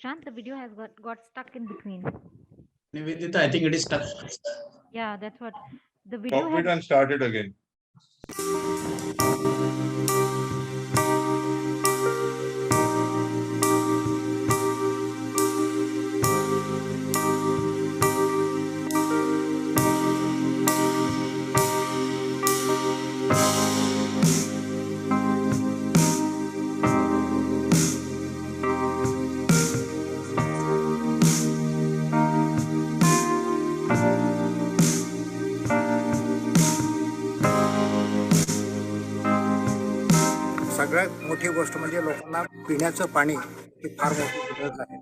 Prashant, the video has got stuck in between. Nivedita, I think it is stuck. Yeah, that's what the video Stop it has. and start it again. सगळ्यात मोठी गोष्ट म्हणजे लोकांना पिण्याचं पाणी ही फार मोठी गरज आहे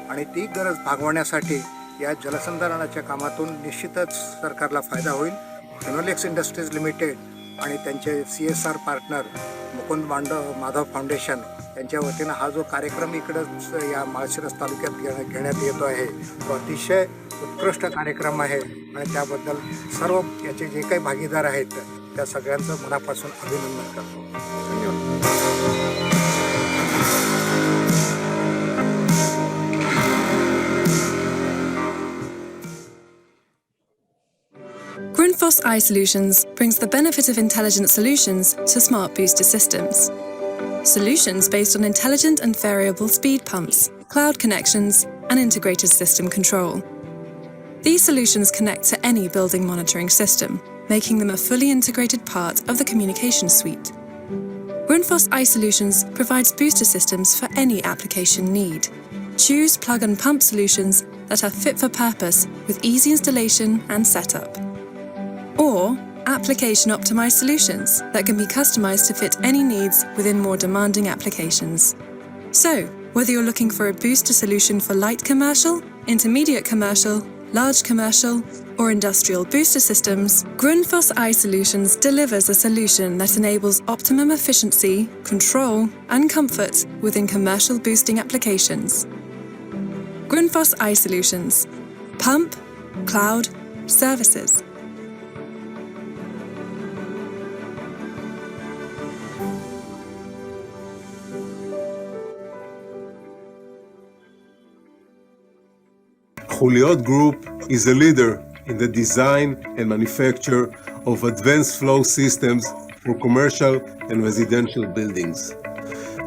आणि ती गरज भागवण्यासाठी या जलसंधारणाच्या कामातून निश्चितच सरकारला फायदा होईल. फिनोलेक्स इंडस्ट्रीज लिमिटेड आणि त्यांचे CSR partner Mukund Madhav foundation यांच्या वतीनं हा जो कार्यक्रम इकडंच या माळशिरस तालुक्यात घेण्यात येतो आहे तो अतिशय उत्कृष्ट कार्यक्रम आहे आणि त्याबद्दल सर्व याचे जे काही भागीदार आहेत त्या सगळ्यांचं मनापासून अभिनंदन करतो. धन्यवाद. Grundfos iSolutions brings the benefit of intelligent solutions to smart booster systems. Solutions based on intelligent and variable speed pumps, cloud connections, and integrated system control. These solutions connect to any building monitoring system, making them a fully integrated part of the communication suite. Grundfos iSolutions provides booster systems for any application need. Choose plug and pump solutions that are fit for purpose with easy installation and setup. Or application optimized solutions that can be customized to fit any needs within more demanding applications. So, whether you're looking for a booster solution for light commercial, intermediate commercial, large commercial, or industrial booster systems, Grundfos iSolutions delivers a solution that enables optimum efficiency, control, and comfort within commercial boosting applications. Grundfos iSolutions. Pump, cloud, services. Juliot Group is a leader in the design and manufacture of advanced flow systems for commercial and residential buildings.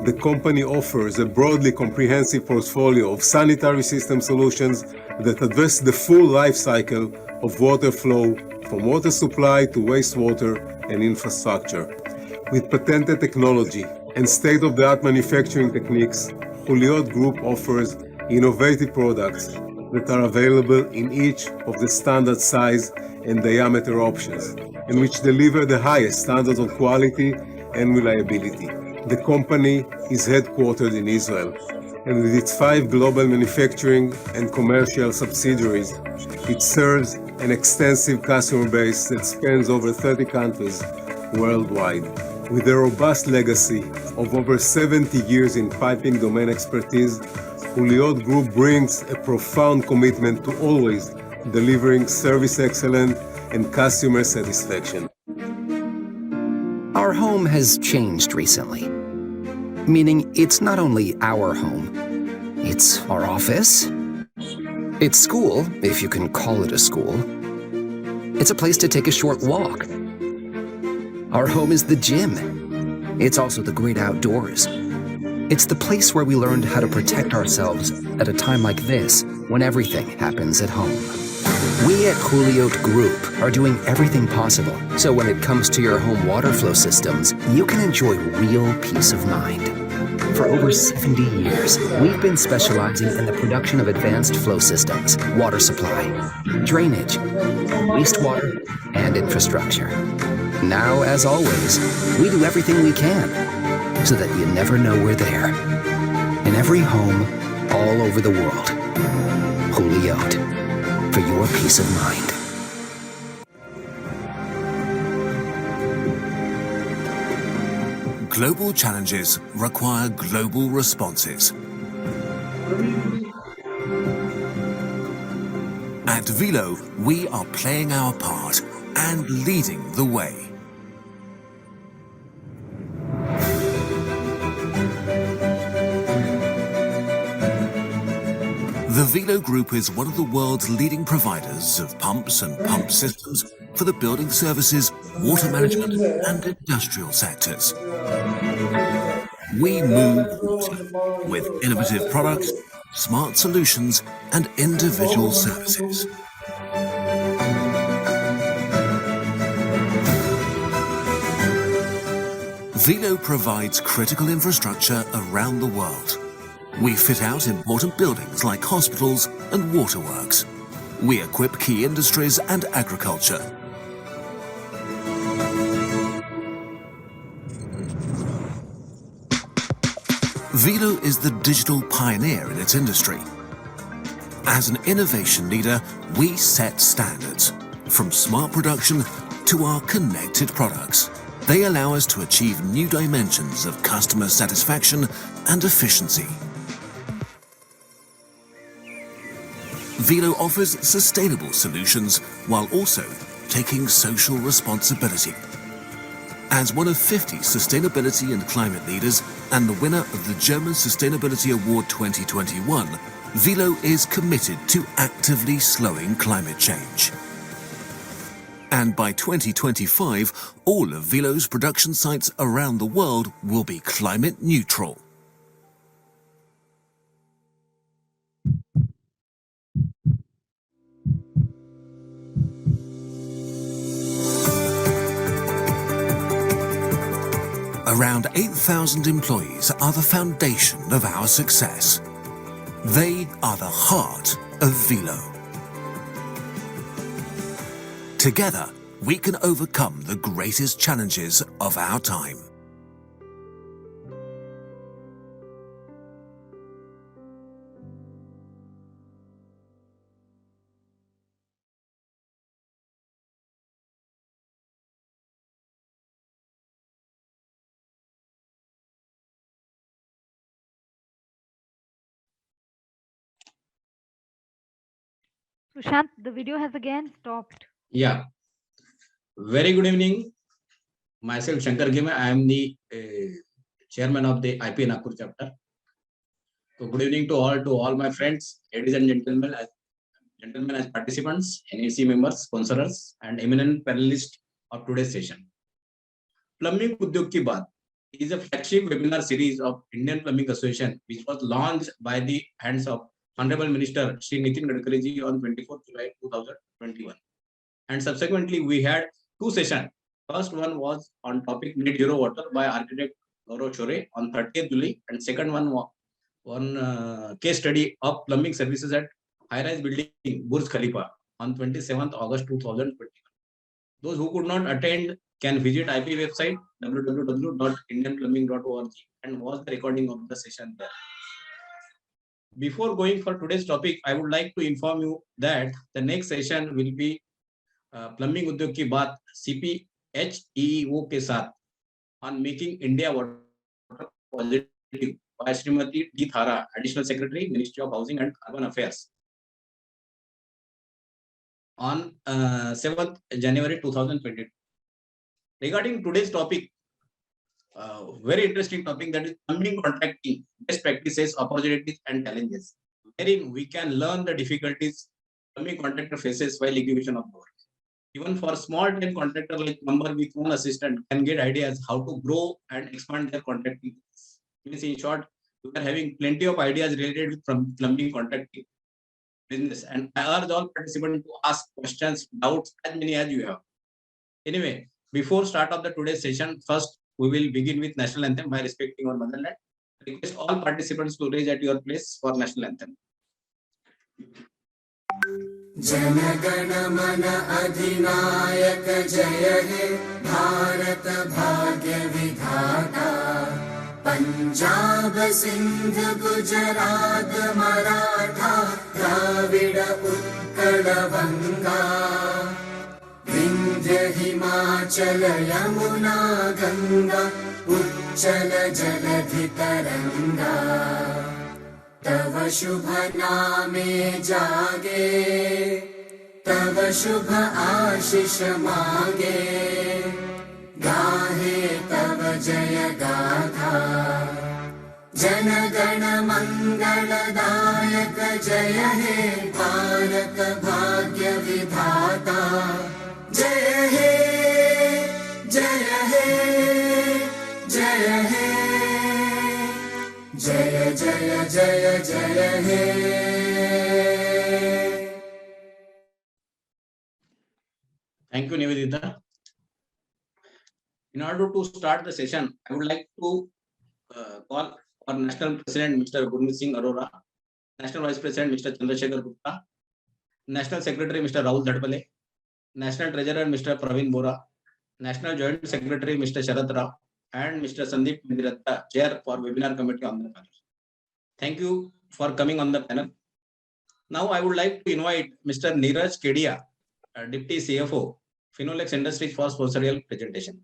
The company offers a broadly comprehensive portfolio of sanitary system solutions that address the full life cycle of water flow from water supply to wastewater and infrastructure. With patented technology and state-of-the-art manufacturing techniques, Juliot Group offers innovative products that are available in each of the standard size and diameter options, and which deliver the highest standards of quality and reliability. The company is headquartered in Israel, and with its 5 global manufacturing and commercial subsidiaries, it serves an extensive customer base that spans over 30 countries worldwide. With a robust legacy of over 70 years in piping domain expertise, Juliot Group brings a profound commitment to always delivering service excellence and customer satisfaction. Our home has changed recently, meaning it's not only our home, it's our office, it's school, if you can call it a school. It's a place to take a short walk. Our home is the gym. It's also the great outdoors. It's the place where we learned how to protect ourselves at a time like this, when everything happens at home. We at Juliot Group are doing everything possible, so when it comes to your home water flow systems, you can enjoy real peace of mind. For over 70 years, we've been specializing in the production of advanced flow systems, water supply, drainage, wastewater, and infrastructure. Now, as always, we do everything we can, so that you never know we're there. In every home, all over the world. Juliot, for your peace of mind. Global challenges require global responses. At Velo, we are playing our part and leading the way. Velo Group is one of the world's leading providers of pumps and pump systems for the building services, water management, and industrial sectors. We move water with innovative products, smart solutions, and individual services. Velo provides critical infrastructure around the world. We fit out important buildings like hospitals and waterworks. We equip key industries and agriculture. Velo is the digital pioneer in its industry. As an innovation leader, we set standards, from smart production to our connected products. They allow us to achieve new dimensions of customer satisfaction and efficiency. Velo offers sustainable solutions while also taking social responsibility. As one of 50 sustainability and climate leaders and the winner of the German Sustainability Award 2021, Velo is committed to actively slowing climate change. And by 2025, all of Velo's production sites around the world will be climate neutral. Around 8,000 employees are the foundation of our success. They are the heart of Velo. Together, we can overcome the greatest challenges of our time. Sushant, the video has again stopped. Yeah. Very good evening. Myself, Shankar Ghime. I am the chairman of the IP Nagpur chapter. So good evening to all my friends, ladies and gentlemen, as participants, NEC members, sponsors, and eminent panelists of today's session. Plumbing Udyog Ki Baat is a flagship webinar series of Indian Plumbing Association, which was launched by the hands of Honorable Minister Shri Nitin Gadkari ji on 24th July 2021. And subsequently, we had two sessions. First one was on topic Net Zero Water by architect Gaurav Chore on 30th July, and second one case study of plumbing services at high-rise building Burj Khalifa on 27th August 2021. Those who could not attend can visit IP website www.indianplumbing.org and watch the recording of the session there. Before going for today's topic, I would like to inform you that the next session will be Plumbing Udyog Ki Baat CPHEEO के साथ on making India water positive by Srimati D. Thara, Additional Secretary, Ministry of Housing and Urban Affairs, on 7th January 2022. Regarding today's topic, very interesting topic, that is plumbing contracting, best practices, opportunities and challenges, wherein we can learn the difficulties plumbing contractor faces while execution of work. Even for small-time contractor like plumber with one assistant can get ideas how to grow and expand their contracting business. Means in short, we are having plenty of ideas related with plumbing contracting business, and I urge all participants to ask questions, doubts, as many as you have. Anyway, before start of the today's session, first we will begin with national anthem by respecting our motherland. Request all participants to raise at your place for national anthem. जनगण मन अधिनायक जय हे भारत भाग्य विधाता पंजाब सिंध गुजरात मराठा द्राविड उत्कल बंगा विंध्य हिमाचल यमुना गंगा उच्चल जलधि तरंगा तव शुभ नामे जागे तव शुभ आशीष मांगे गाहे तव जय गाथा जनगण मङ्गलदायक जय हे भारत भाग्य विधाता जय हे जय हे जय हे जय जय जय जय हे. Thank you, Nivedita. In order to start the session, I would like to call our National President, Mr. Gurmeet Singh Arora, National Vice President, Mr. Chandrasekhar Gupta, National Secretary, Mr. Rahul Dhadpale, National Treasurer, Mr. Praveen Bora, National Joint Secretary, Mr. Sharad Rao, and Mr. Sandeep Mindiratta, Chair for Webinar Committee on the panel. Thank you for coming on the panel. Now, I would like to invite Mr. Neeraj Kedia, Deputy CFO, Finolex Industries, for sponsorial presentation.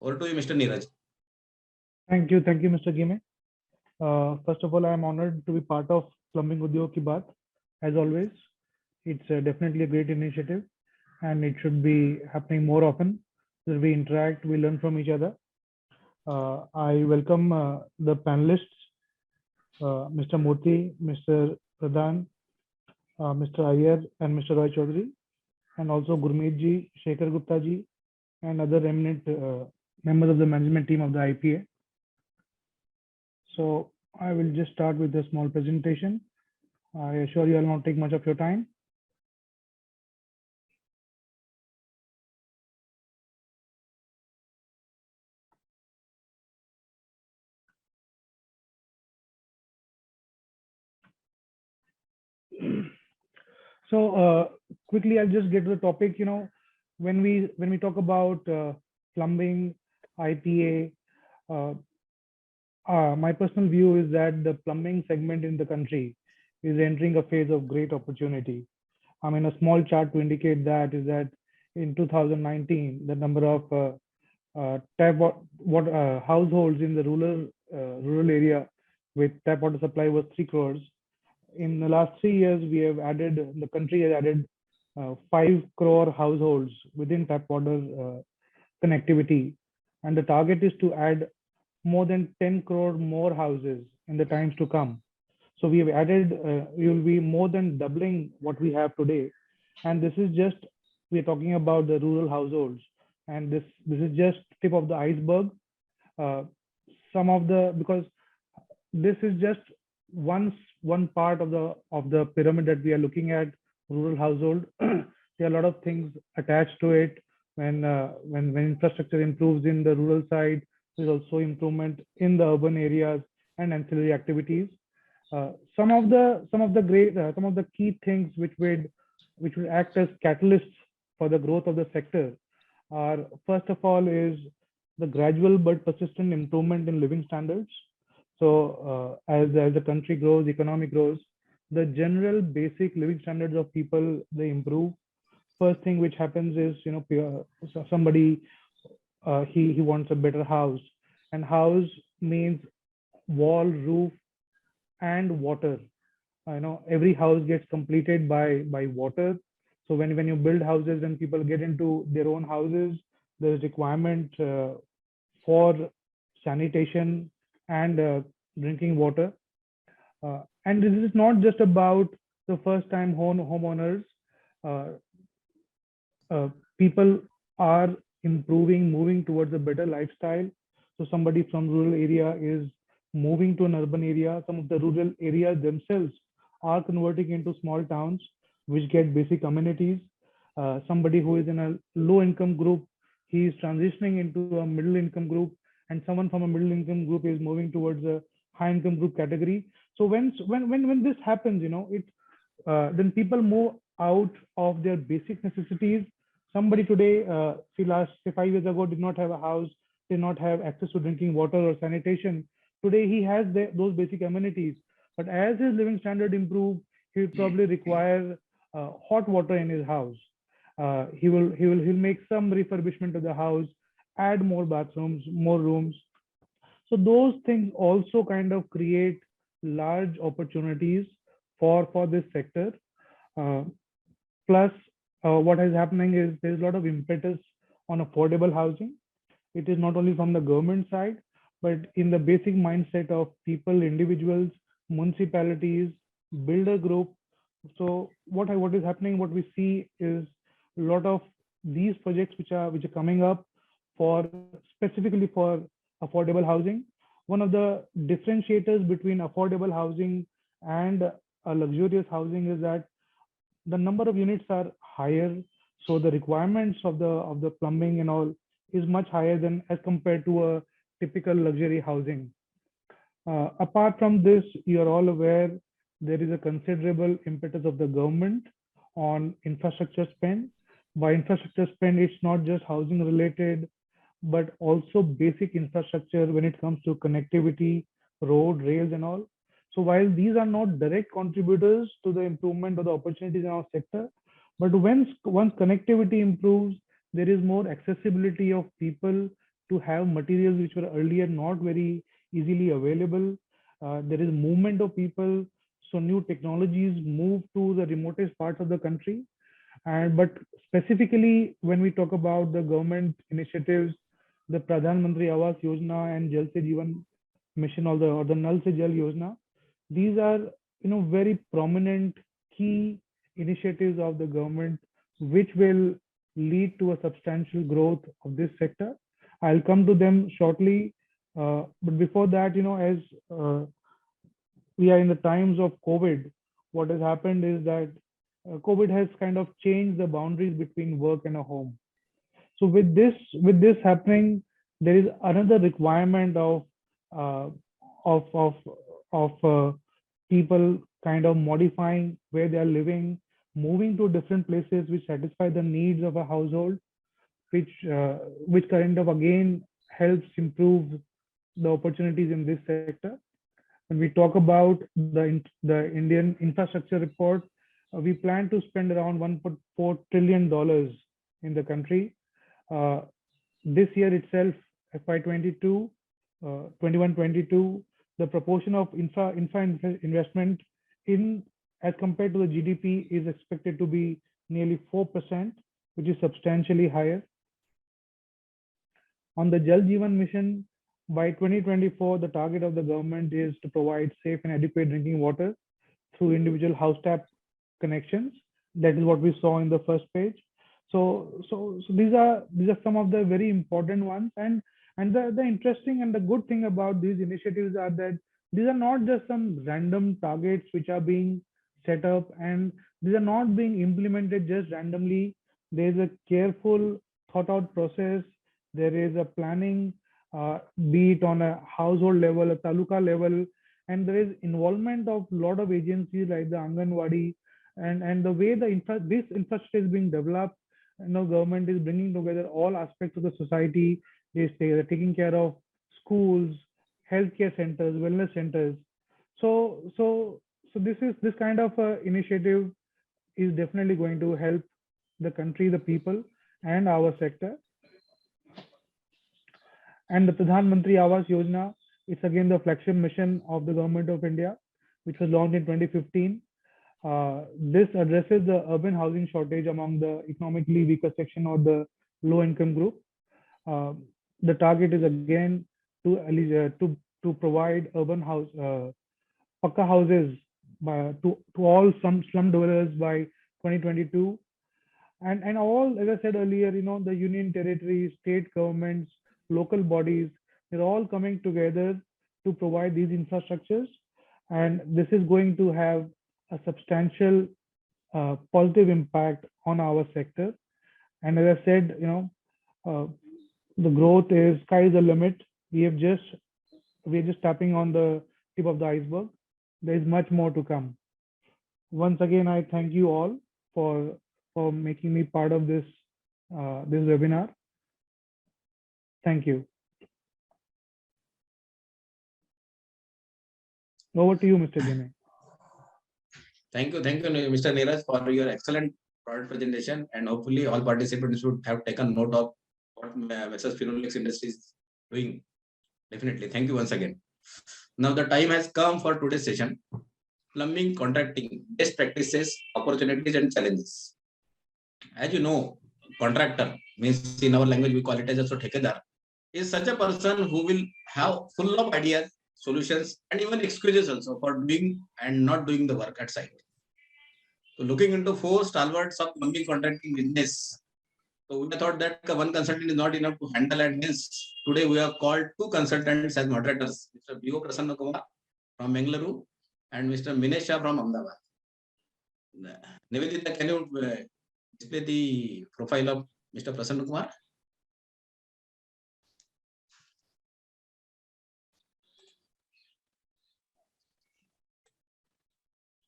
Over to you, Mr. Neeraj. Thank you, Mr. Gime. First of all, I am honored to be part of Plumbing Udyog Ki Baat. As always, it's definitely a great initiative, and it should be happening more often. So we interact, we learn from each other. I welcome the panelists, Mr. Murthy, Mr. Pradhan, Mr. Iyer, and Mr. Roy Chaudhary, and also Gurmeet ji, Shekhar Gupta ji, and other eminent members of the management team of the IPA. So I will just start with a small presentation. I assure you I will not take much of your time. So quickly, I'll just get to the topic. You know, when we talk about plumbing, IPA, my personal view is that the plumbing segment in the country is entering a phase of great opportunity. I mean, a small chart to indicate that is that in 2019, the number of households in the rural area with tap water supply was 3 crores. In the last 3 years, the country has added 5 crore households within tap water connectivity, and the target is to add more than 10 crore more houses in the times to come. So we have added, we will be more than doubling what we have today, and this is just, we are talking about the rural households, and this is just tip of the iceberg. Because this is just one part of the pyramid that we are looking at, rural household. There are a lot of things attached to it. When infrastructure improves in the rural side, there's also improvement in the urban areas and ancillary activities. Some of the key things which would act as catalysts for the growth of the sector are, first of all, is the gradual but persistent improvement in living standards. So as the country grows, economy grows, the general basic living standards of people, they improve. First thing which happens is, you know, somebody he wants a better house, and house means wall, roof, and water. You know, every house gets completed by water. So when you build houses and people get into their own houses, there is requirement for sanitation and drinking water. And this is not just about the first time homeowners. People are moving towards a better lifestyle. So somebody from rural area is moving to an urban area. Some of the rural areas themselves are converting into small towns, which get basic amenities. Somebody who is in a low income group, he is transitioning into a middle income group, and someone from a middle income group is moving towards a high income group category. So when this happens, you know, then people move out of their basic necessities. Somebody today, say 5 years ago, did not have a house, did not have access to drinking water or sanitation. Today he has those basic amenities, but as his living standard improves, he will probably require hot water in his house. He'll make some refurbishment of the house, add more bathrooms, more rooms. So those things also kind of create large opportunities for this sector. Plus, what is happening is there's a lot of impetus on affordable housing. It is not only from the government side, but in the basic mindset of people, individuals, municipalities, builder group. So what is happening, what we see is a lot of these projects which are coming up for specifically for affordable housing. One of the differentiators between affordable housing and a luxurious housing is that the number of units are higher, so the requirements of the plumbing and all is much higher than as compared to a typical luxury housing. Apart from this, you are all aware there is a considerable impetus of the government on infrastructure spend. By infrastructure spend, it's not just housing related, but also basic infrastructure when it comes to connectivity, road, rails, and all. So while these are not direct contributors to the improvement of the opportunities in our sector, but once connectivity improves, there is more accessibility of people to have materials which were earlier not very easily available. There is movement of people, so new technologies move to the remotest parts of the country. But specifically, when we talk about the government initiatives, the Pradhan Mantri Awas Yojana and Jal Se Jeevan Mission, or the Nal Se Jal Yojana, these are very prominent key initiatives of the government, which will lead to a substantial growth of this sector. I'll come to them shortly, but before that, as we are in the times of COVID, what has happened is that COVID has kind of changed the boundaries between work and a home. So with this happening, there is another requirement of people kind of modifying where they are living, moving to different places which satisfy the needs of a household, which kind of again helps improve the opportunities in this sector. When we talk about the Indian infrastructure report, we plan to spend around $1.4 trillion in the country. This year itself, FY22, 21-22, the proportion of infra investment in as compared to the GDP is expected to be nearly 4%, which is substantially higher. On the Jal Jeevan Mission, by 2024, the target of the government is to provide safe and adequate drinking water through individual house tap connections. That is what we saw in the first page. So these are some of the very important ones, and the interesting and the good thing about these initiatives are that these are not just some random targets which are being set up, and these are not being implemented just randomly. There is a careful thought out process. There is a planning, be it on a household level, a taluka level, and there is involvement of a lot of agencies like the Anganwadi, and the way this infrastructure is being developed. Government is bringing together all aspects of the society. They're taking care of schools, healthcare centers, wellness centers. So this kind of initiative is definitely going to help the country, the people, and our sector. And the Pradhan Mantri Awas Yojana, it's again the flagship mission of the Government of India, which was launched in 2015. This addresses the urban housing shortage among the economically weaker section or the low income group. The target is again to provide urban house pakka houses to all slum dwellers by 2022, and all, as I said earlier, the union territories, state governments, local bodies, they're all coming together to provide these infrastructures, and this is going to have a substantial positive impact on our sector. And as I said, the growth is sky is the limit. We're just tapping on the tip of the iceberg. There is much more to come. Once again, I thank you all for making me part of this webinar. Thank you. Over to you, Mr. Jimmy. Thank you, Mr. Neeraj, for your excellent product presentation, and hopefully all participants should have taken note of what Messrs Finolex Industries is doing. Definitely. Thank you once again. Now the time has come for today's session. Plumbing contracting, best practices, opportunities and challenges. As you know, contractor means in our language we call it as a thekedar. is such a person who will have full of ideas, solutions, and even excuses also for doing and not doing the work at site. So looking into 4 stalwarts of plumbing contracting business, so we thought that one consultant is not enough to handle, and hence today we have called 2 consultants as moderators, Mr. B.O. Prasanna Kumar from Bengaluru and Mr. Minesh Shah from Ahmedabad. Nivedita, can you display the profile of Mr. Prasanna Kumar?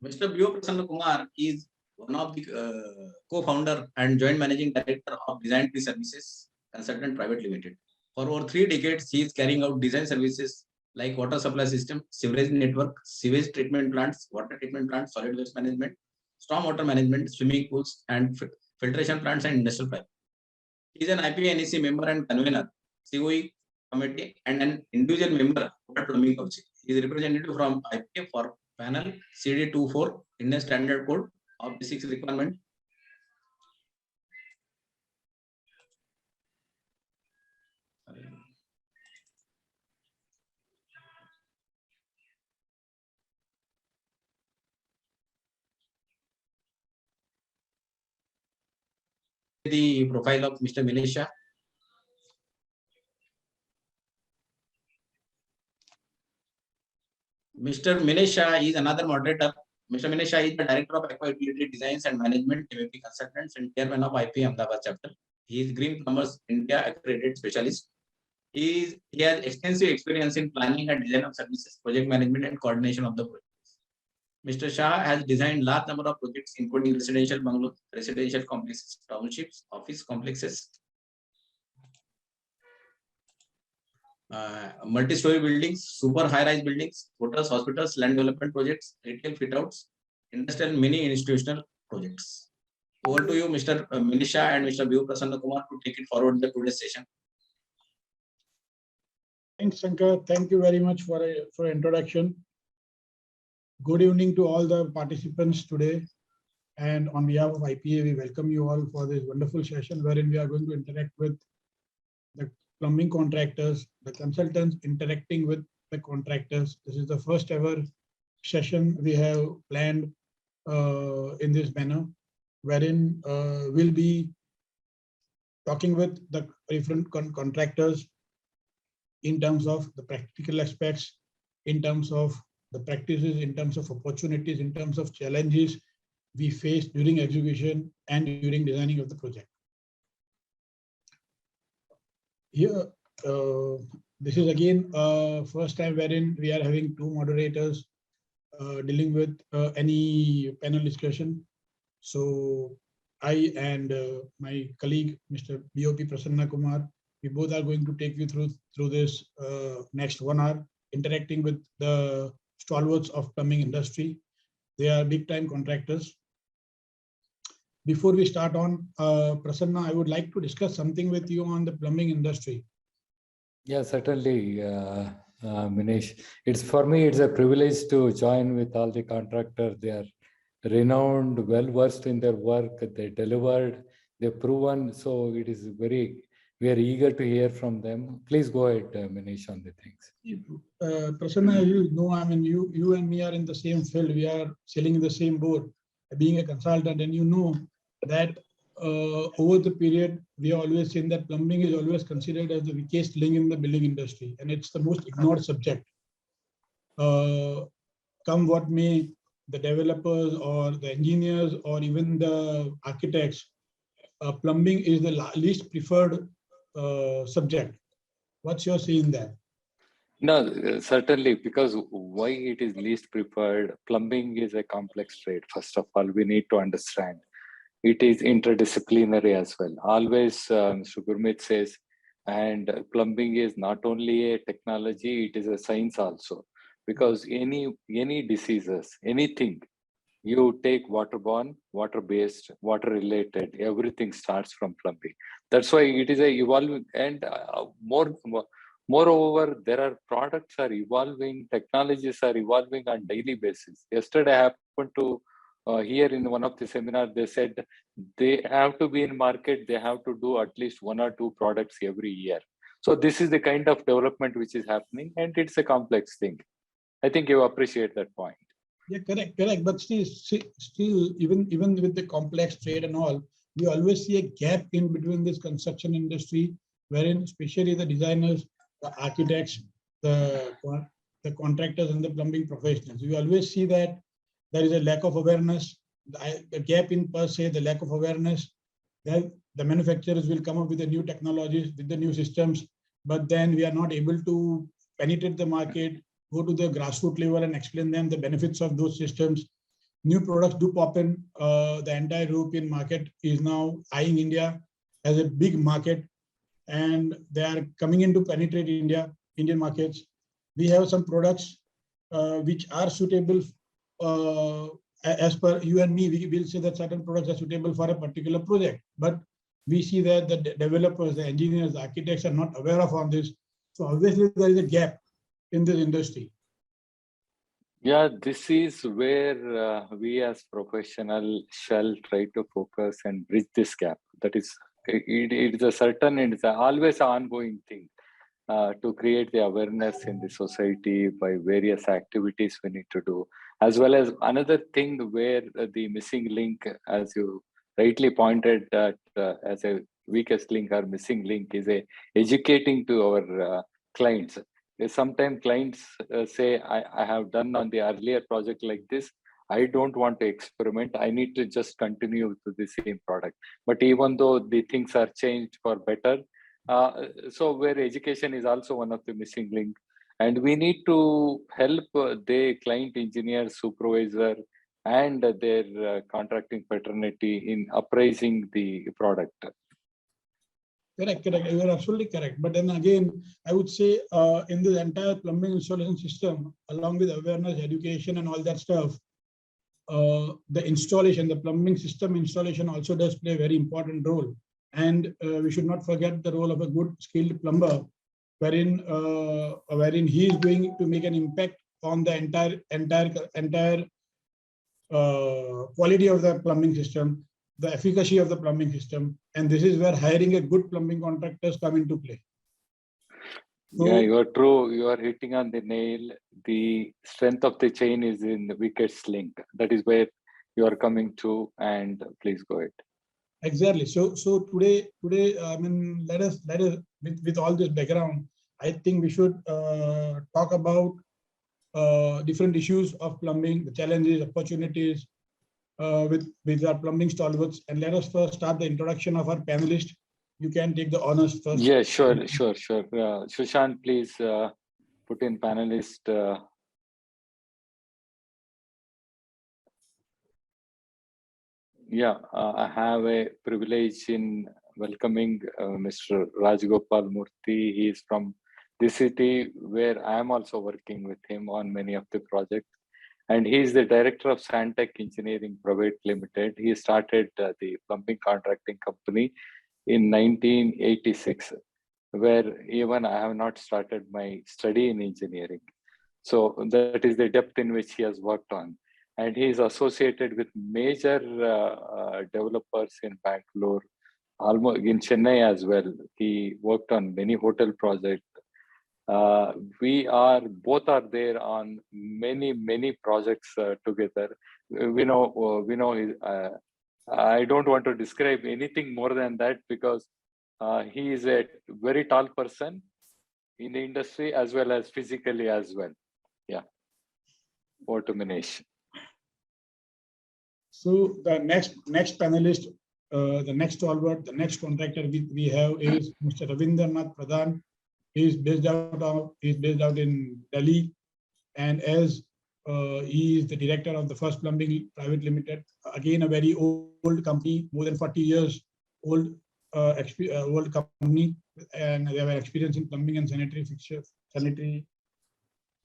Mr. B.O. Prasanna Kumar is one of the co-founder and joint managing director of Design Tree Services Consultant Private Limited. For over 3 decades, he is carrying out design services like water supply system, sewerage network, sewage treatment plants, water treatment plants, solid waste management, storm water management, swimming pools, and filtration plants and industrial pipe. He is an IPA-NEC member and convener, COE committee, and an individual member of Plumbing Council. He is representative from IPA for panel CD24 Indian Standard Code of Basic Requirement. The profile of Mr. Minesh Shah. Mr. Minesh Shah is another moderator. Mr. Minesh Shah is the Director of Aqua Utility Designs and Management, MEP Consultants, and Chairman of IP Ahmedabad chapter. He is Green Plumbers India accredited specialist. He has extensive experience in planning and design of services, project management, and coordination of the projects. Mr. Shah has designed large number of projects, including residential bungalows, residential complexes, townships, office complexes, multi-story buildings, super high-rise buildings, hotels, hospitals, land development projects, retail fit-outs, industrial mini institutional projects. Over to you, Mr. Minesh Shah and Mr. B.O. Prasanna Kumar, to take it forward in the today's session. Thanks, Shankar. Thank you very much for introduction. Good evening to all the participants today. And on behalf of IPA, we welcome you all for this wonderful session wherein we are going to interact with the plumbing contractors, the consultants interacting with the contractors. This is the first ever session we have planned in this manner, wherein we'll be talking with the different contractors in terms of the practical aspects, in terms of the practices, in terms of opportunities, in terms of challenges we face during execution and during designing of the project. Here, this is again first time wherein we are having 2 moderators dealing with any panel discussion. So I and my colleague, Mr. B.O.P. Prasanna Kumar, we both are going to take you through this next 1 hour, interacting with the stalwarts of plumbing industry. They are big time contractors. Before we start on, Prasanna, I would like to discuss something with you on the plumbing industry. Yeah, certainly, Minesh. It's for me, it's a privilege to join with all the contractors. They are renowned, well versed in their work. They delivered, they've proven. So it is we are eager to hear from them. Please go ahead, Minesh, on the things. Prasanna, you know, I mean, you and me are in the same field. We are sailing in the same boat, being a consultant, and you know that over the period, we are always saying that plumbing is always considered as the weakest link in the building industry, and it's the most ignored subject. Come what may, the developers or the engineers or even the architects, plumbing is the least preferred subject. What's your say in that? No, certainly, because why it is least preferred, plumbing is a complex trade. First of all, we need to understand. It is interdisciplinary as well. Always, Mr. Gurmeet says, and plumbing is not only a technology, it is a science also. Because any diseases, anything, you take waterborne, water-based, water-related, everything starts from plumbing. That's why it is a evolving, and moreover, there are products are evolving, technologies are evolving on daily basis. Yesterday, I happened to here in one of the seminars, they said they have to be in market, they have to do at least 1 or 2 products every year. So this is the kind of development which is happening, and it's a complex thing. I think you appreciate that point. Yeah, correct. But still, even with the complex trade and all, we always see a gap in between this construction industry, wherein especially the designers, the architects, the contractors, and the plumbing professionals. We always see that there is a lack of awareness, the gap in per se, the lack of awareness. That the manufacturers will come up with the new technologies, with the new systems, but then we are not able to penetrate the market, go to the grassroots level and explain them the benefits of those systems. New products do pop in. The entire European market is now eyeing India as a big market, and they are coming in to penetrate Indian markets. We have some products which are suitable as per you and me. We will say that certain products are suitable for a particular project, but we see that the developers, the engineers, the architects are not aware of all this. So obviously there is a gap in this industry. Yeah, this is where we as professionals shall try to focus and bridge this gap. That is, it's a certain, it's always an ongoing thing to create the awareness in the society by various activities we need to do. As well as another thing where the missing link, as you rightly pointed that as a weakest link or missing link, is educating to our clients. Sometimes clients say, I have done on the earlier project like this, I don't want to experiment, I need to just continue to the same product. But even though the things are changed for better, so where education is also one of the missing link. And we need to help the client engineer, supervisor, and their contracting fraternity in appraising the product. Correct. You are absolutely correct. But then again, I would say in the entire plumbing installation system, along with awareness, education, and all that stuff, the installation, the plumbing system installation also does play a very important role. And we should not forget the role of a good skilled plumber, wherein he is going to make an impact on the entire quality of the plumbing system, the efficacy of the plumbing system, and this is where hiring a good plumbing contractors come into play. So, yeah, you are true. You are hitting on the nail. The strength of the chain is in the weakest link. That is where you are coming to. And please go ahead. Exactly. So today, I mean, let us with all this background, I think we should talk about different issues of plumbing, the challenges, opportunities with our plumbing stalwarts. And let us first start the introduction of our panelists. You can take the honors first. Yeah, sure. Sushant, please put in panelist. Yeah, I have a privilege in welcoming Mr. Rajgopal Murthy. He is from this city where I am also working with him on many of the projects. And he is the director of Santec Engineering Private Limited. He started the plumbing contracting company in 1986, where even I have not started my study in engineering. So that is the depth in which he has worked on. And he is associated with major developers in Bangalore, almost in Chennai as well. He worked on many hotel projects. Both are there on many projects together. We know I don't want to describe anything more than that, because he is a very tall person in the industry as well as physically as well. Yeah. Over to Minesh. So the next panelist, the next stalwart, the next contractor we have is Mr. Ravindranath Pradhan. He is based out in Delhi, and as he is the director of the First Plumbing Private Limited, again a very old company, more than 40 years old company, and they have experience in plumbing and sanitary fixtures. Mr.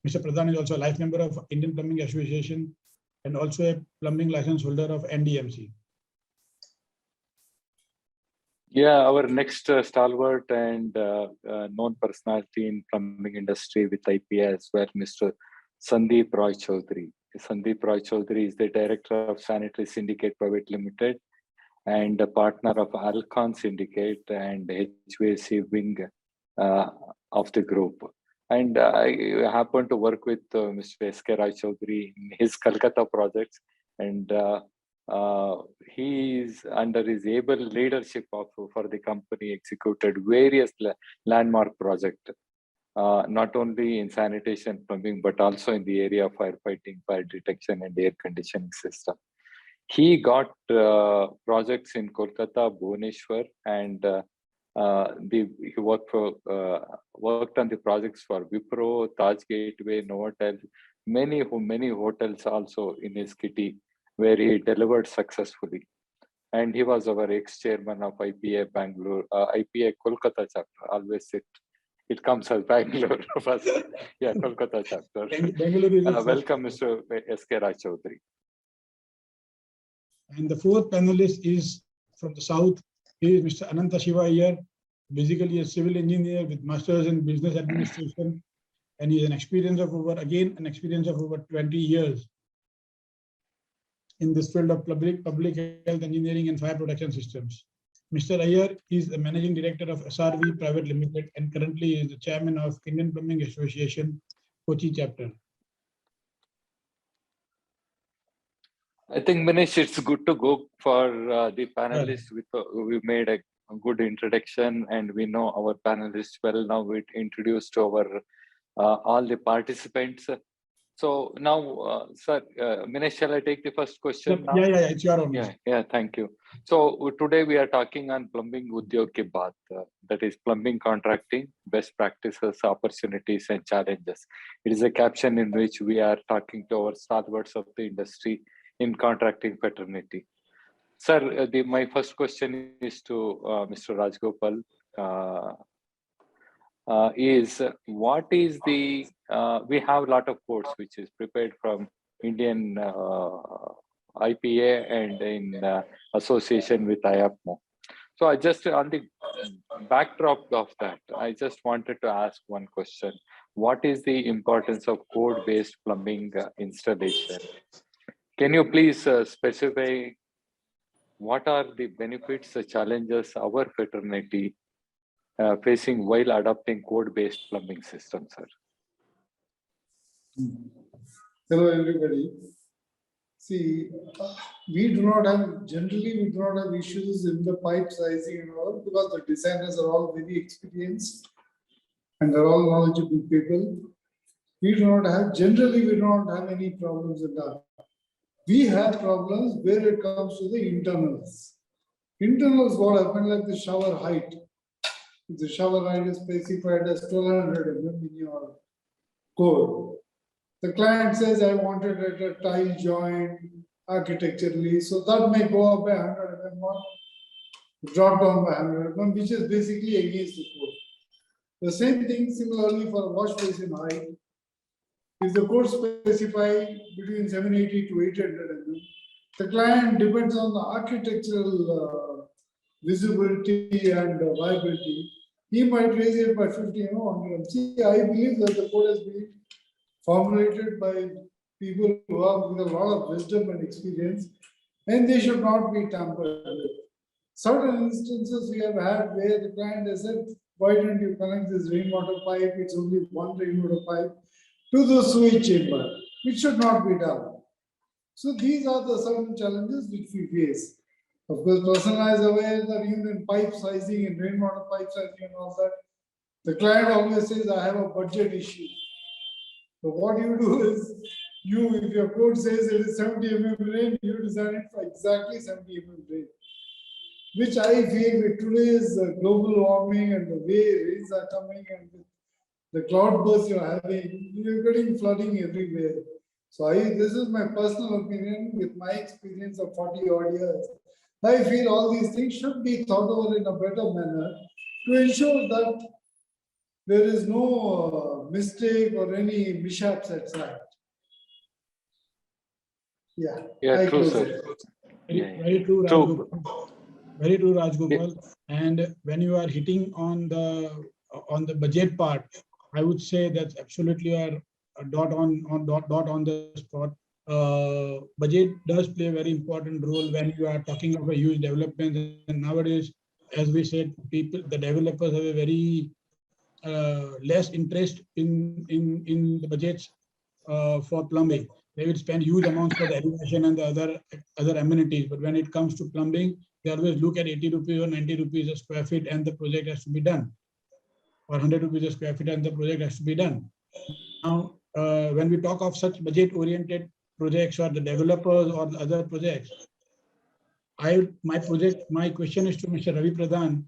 Pradhan is also a life member of Indian Plumbing Association and also a plumbing license holder of NDMC. Yeah, our next stalwart and known personality in plumbing industry with IPA as well, Mr. Sandeep Roy Chaudhary. Sandeep Roy Chaudhary is the director of Sanitary Syndicate Private Limited and a partner of Alcon Syndicate and HVAC Wing of the group. And I happened to work with Mr. S.K. Raichaudhuri in his Kolkata projects, and he is under his able leadership for the company executed various landmark projects, not only in sanitation plumbing, but also in the area of firefighting, fire detection, and air conditioning system. He got projects in Kolkata, Bhubaneswar, and he worked on the projects for Wipro, Taj Gateway, Novotel, many hotels also in his kitty, where he delivered successfully. And he was our ex-chairman of IPA Bangalore, IPA Kolkata chapter. Always it comes as Bangalore first. Yeah, Kolkata chapter. Welcome, Mr. S.K. Raichaudhuri. And the fourth panelist is from the south. He is Mr. Ananta Shiva Iyer, basically a civil engineer with masters in business administration, and he has an experience of over 20 years in this field of public health engineering and fire protection systems. Mr. Iyer is the managing director of SRV Private Limited and currently is the chairman of Indian Plumbing Association, Kochi chapter. I think, Manish, it's good to go for the panelists. We made a good introduction, and we know our panelists well. Now we introduced to our all the participants. So now, sir, Manish, shall I take the first question now? Yeah, it's your own. Yeah, thank you. So today we are talking on Plumbing Udyog Ki Baat, that is plumbing contracting, best practices, opportunities, and challenges. It is a caption in which we are talking to our stalwarts of the industry in contracting fraternity. Sir, my first question is to Mr. Rajgopal. Is what is the, we have a lot of codes which is prepared from Indian IPA and in association with IAPMO. So I just, on the backdrop of that, I just wanted to ask one question. What is the importance of code-based plumbing installation? Can you please specify what are the benefits, the challenges our fraternity facing while adopting code-based plumbing systems, sir? Hello, everybody. See, we do not have issues in the pipe sizing and all, because the designers are all very experienced and they're all knowledgeable people. We do not have any problems with that. We have problems where it comes to the internals. Internals, what happened, like the shower height. If the shower height is specified as 1200 mm in your code, the client says, I want it at a tile joint architecturally, so that may go up by 100 mm or drop down by 100 mm, which is basically against the code. The same thing similarly for wash basin height. If the code specify between 780 to 800 mm, the client depends on the architectural visibility and viability. He might raise it by 50 or 100. See, I believe that the code has been formulated by people who have with a lot of wisdom and experience, and they should not be tampered with. Certain instances we have had where the client has said, why don't you connect this rainwater pipe? It's only one rainwater pipe to the sewage chamber, which should not be done. So these are the certain challenges which we face. Of course, person is aware that even in pipe sizing and rainwater pipe sizing and all that, the client always says, I have a budget issue. So what you do is, if your code says it is 70 mm rain, you design it for exactly 70 mm rain. Which I feel with today's global warming and the way rains are coming and the cloud bursts you're having, you're getting flooding everywhere. So this is my personal opinion with my experience of 40 odd years. I feel all these things should be thought over in a better manner to ensure that there is no mistake or any mishaps at site. Yeah, true, sir. Very true, Rajgopal. Very true, Rajgopal. And when you are hitting on the budget part, I would say that's absolutely a dot on the spot. Budget does play a very important role when you are talking of a huge development. And nowadays, as we said, the developers have a very less interest in the budgets for plumbing. They will spend huge amounts for the elevation and the other amenities. But when it comes to plumbing, they always look at 80 rupees or 90 rupees a square feet and the project has to be done. Or 100 rupees a square feet and the project has to be done. Now, when we talk of such budget-oriented projects or the developers or the other projects, my question is to Mr. Ravi Pradhan.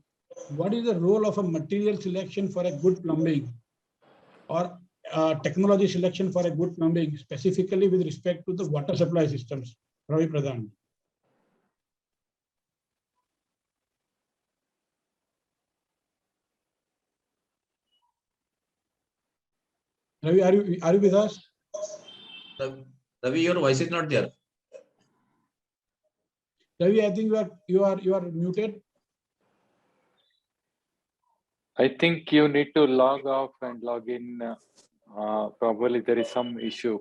What is the role of a material selection for a good plumbing or technology selection for a good plumbing, specifically with respect to the water supply systems? Ravi Pradhan. Ravi, are you with us? Ravi, your voice is not there. Ravi, I think you are muted. I think you need to log off and log in. Probably there is some issue.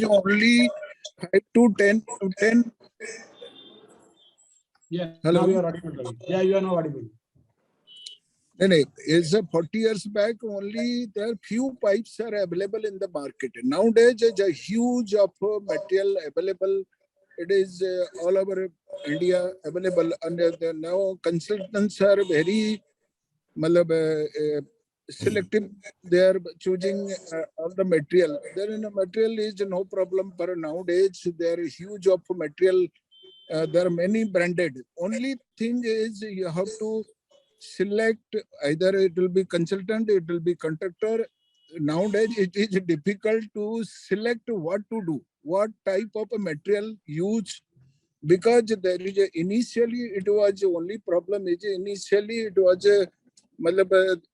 Only 5 to 10. Yeah, Hello? now you are audible, Ravi. Yeah, you are now audible. Is 40 years back only there are few pipes are available in the market. Nowadays, there's a huge of material available. It is all over India available, and now consultants are very selective. They are choosing all the material. There in the material is no problem, but nowadays there is huge of material. There are many branded. Only thing is you have to select either it will be consultant, it will be contractor. Nowadays it is difficult to select what to do, what type of a material use, because there is initially it was only problem is initially it was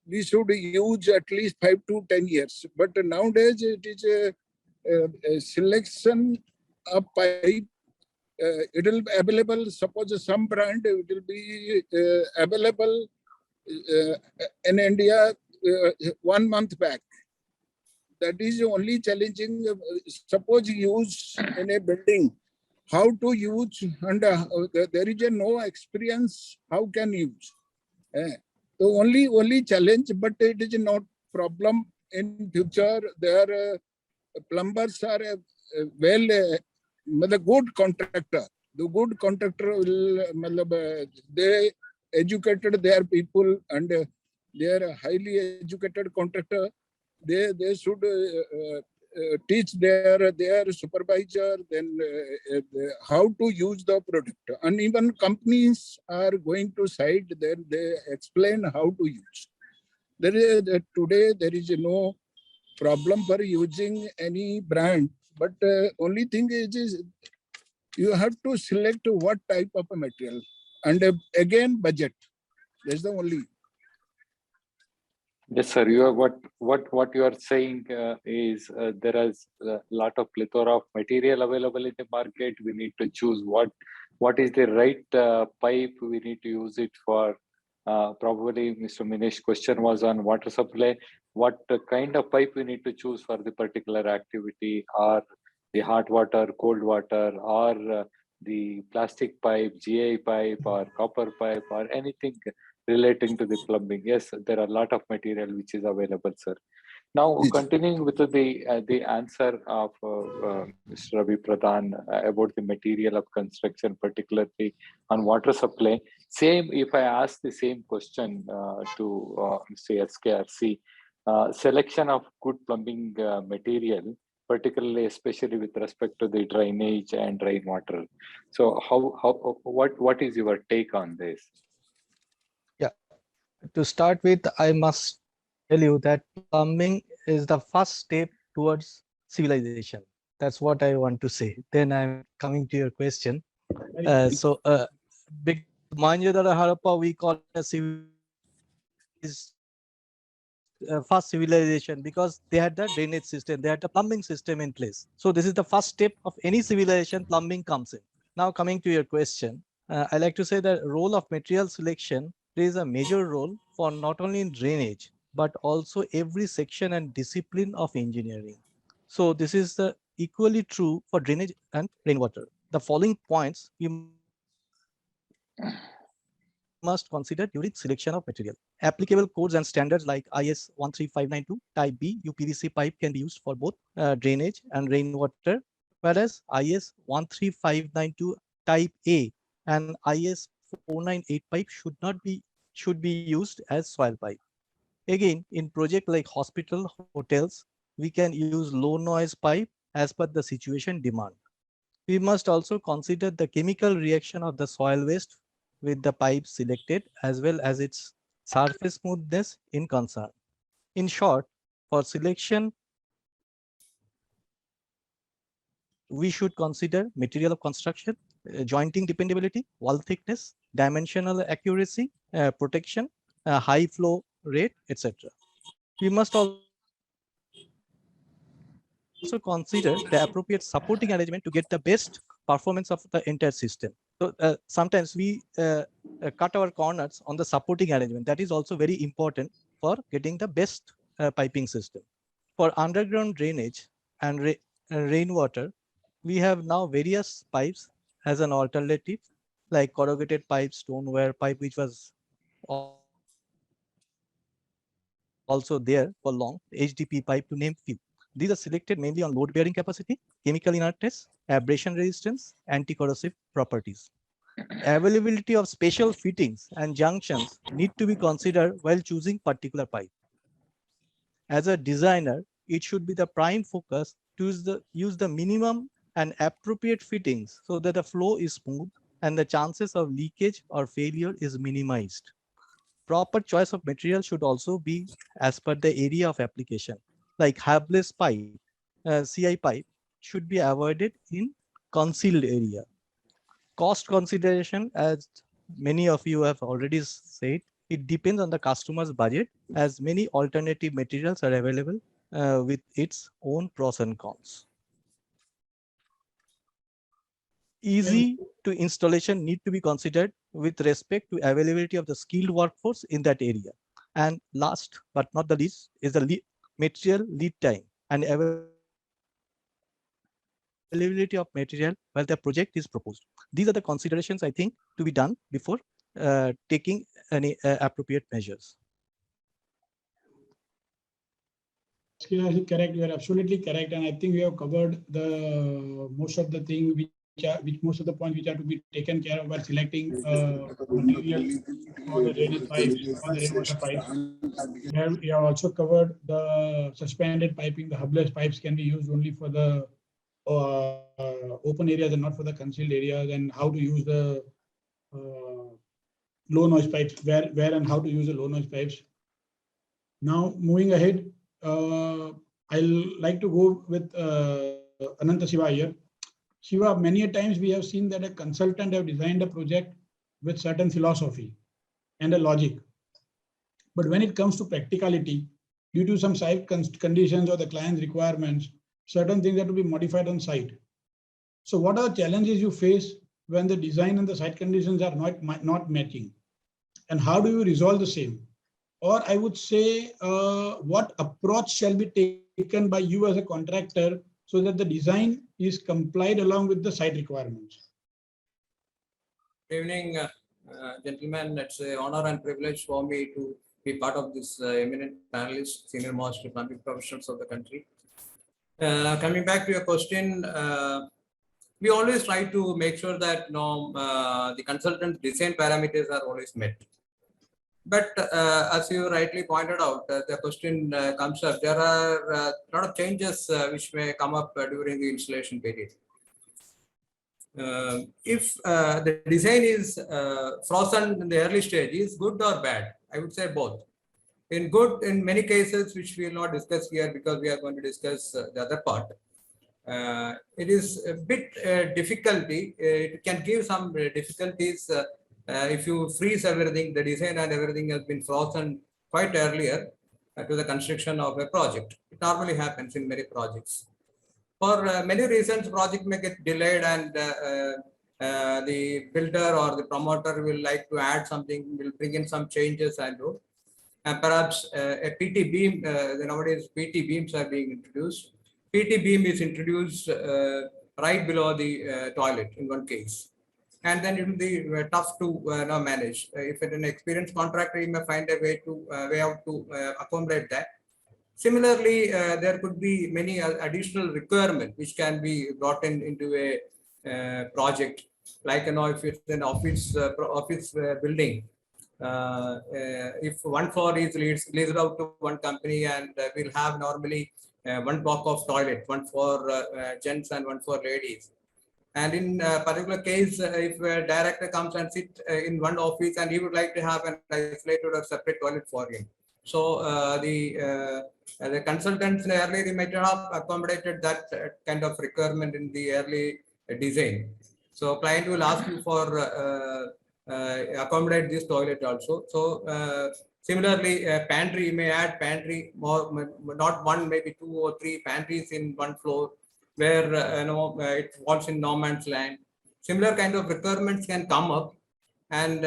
we should use at least 5 to 10 years, but nowadays it is a selection of pipe. It will be available. Suppose some brand it will be available in India 1 month back. That is only challenging. Suppose you use in a building, how to use, and there is no experience. How can use? The only challenge, but it is not problem in future. There plumbers are well, good contractor. The good contractor will, they educated their people, and they are highly educated contractor. They should teach their supervisor then how to use the product. And even companies are going to site, then they explain how to use. Today there is no problem for using any brand, but only thing is you have to select what type of a material, and again budget. That's the only. Yes, sir. You are what you are saying is there is a lot of plethora of material available in the market. We need to choose what is the right pipe. We need to use it for. Probably Mr. Minesh's question was on water supply. What kind of pipe we need to choose for the particular activity, or the hot water, cold water, or the plastic pipe, GI pipe, or copper pipe, or anything relating to the plumbing. Yes, there are a lot of material which is available, sir. Now, continuing with the answer of Mr. Ravi Pradhan about the material of construction, particularly on water supply. Same, if I ask the same question to Mr. SKRC, selection of good plumbing material, particularly especially with respect to the drainage and rainwater. So, what is your take on this? To start with, I must tell you that plumbing is the first step towards civilization. That's what I want to say. Then I'm coming to your question. Big Mohenjo-daro Harappa, we call it a first civilization because they had the drainage system, they had the plumbing system in place. So this is the first step of any civilization. Plumbing comes in. Now coming to your question, I like to say that role of material selection plays a major role for not only in drainage, but also every section and discipline of engineering. So this is equally true for drainage and rainwater. The following points must consider during selection of material. Applicable codes and standards like IS 13592 type B UPVC pipe can be used for both drainage and rainwater, whereas IS 13592 type A and IS 498 pipe should be used as soil pipe. Again, in project like hospital, hotels, we can use low noise pipe as per the situation demand. We must also consider the chemical reaction of the soil waste with the pipe selected as well as its surface smoothness in concern. In short, for selection, we should consider material of construction, jointing dependability, wall thickness, dimensional accuracy, protection, high flow rate, etc. We must also consider the appropriate supporting arrangement to get the best performance of the entire system. So sometimes we cut our corners on the supporting arrangement. That is also very important for getting the best piping system. For underground drainage and rainwater, we have now various pipes as an alternative, like corrugated pipe, stoneware pipe, which was also there for long, HDP pipe, to name few. These are selected mainly on load bearing capacity, chemical inertness, abrasion resistance, anti-corrosive properties. Availability of special fittings and junctions need to be considered while choosing particular pipe. As a designer, it should be the prime focus to use the minimum and appropriate fittings so that the flow is smooth and the chances of leakage or failure is minimized. Proper choice of material should also be as per the area of application. Like habless pipe, CI pipe should be avoided in concealed area. Cost consideration, as many of you have already said, it depends on the customer's budget, as many alternative materials are available with its own pros and cons. Easy to installation need to be considered with respect to availability of the skilled workforce in that area. And last but not the least is the material lead time and availability of material while the project is proposed. These are the considerations, I think, to be done before taking any appropriate measures. Correct, you are absolutely correct, and I think we have covered the most of the things which most of the points which are to be taken care of while selecting material for the drainage pipes or the rainwater pipes. We have also covered the suspended piping. The hubless pipes can be used only for the open areas and not for the concealed areas, and how to use the low noise pipes, where and how to use the low noise pipes. Now moving ahead, I'll like to go with Ananta Siva here. Shiva, many a times we have seen that a consultant have designed a project with certain philosophy and a logic. But when it comes to practicality, due to some site conditions or the client's requirements, certain things have to be modified on site. So what are the challenges you face when the design and the site conditions are not matching? And how do you resolve the same? Or I would say, what approach shall be taken by you as a contractor so that the design is complied along with the site requirements? Good evening, gentlemen. It's an honor and privilege for me to be part of this eminent panelists, senior most plumbing professionals of the country. Coming back to your question, we always try to make sure that the consultant's design parameters are always met. But as you rightly pointed out, the question comes up, there are a lot of changes which may come up during the installation period. If the design is frozen in the early stage, is good or bad? I would say both. In good, in many cases, which we will not discuss here because we are going to discuss the other part. It is a bit difficulty. It can give some difficulties if you freeze everything, the design and everything has been frozen quite earlier to the construction of a project. It normally happens in many projects. For many reasons, project may get delayed, and the builder or the promoter will like to add something, will bring in some changes and do. And perhaps a PT beam, nowadays PT beams are being introduced. PT beam is introduced right below the toilet in one case. and then it will be tough to manage. If an experienced contractor, he may find a way to way out to accommodate that. Similarly, there could be many additional requirements which can be brought into a project, like if it's an office building. If one floor is leased out to one company, and we'll have normally one block of toilet, one for gents and one for ladies. And in a particular case, if a director comes and sit in one office and he would like to have an isolated or separate toilet for him. So the consultants earlier, they might have accommodated that kind of requirement in the early design. So client will ask you for accommodate this toilet also. So similarly, pantry, you may add pantry, more, not one, maybe 2 or 3 pantries in one floor, where it falls in no man's land. Similar kind of requirements can come up. And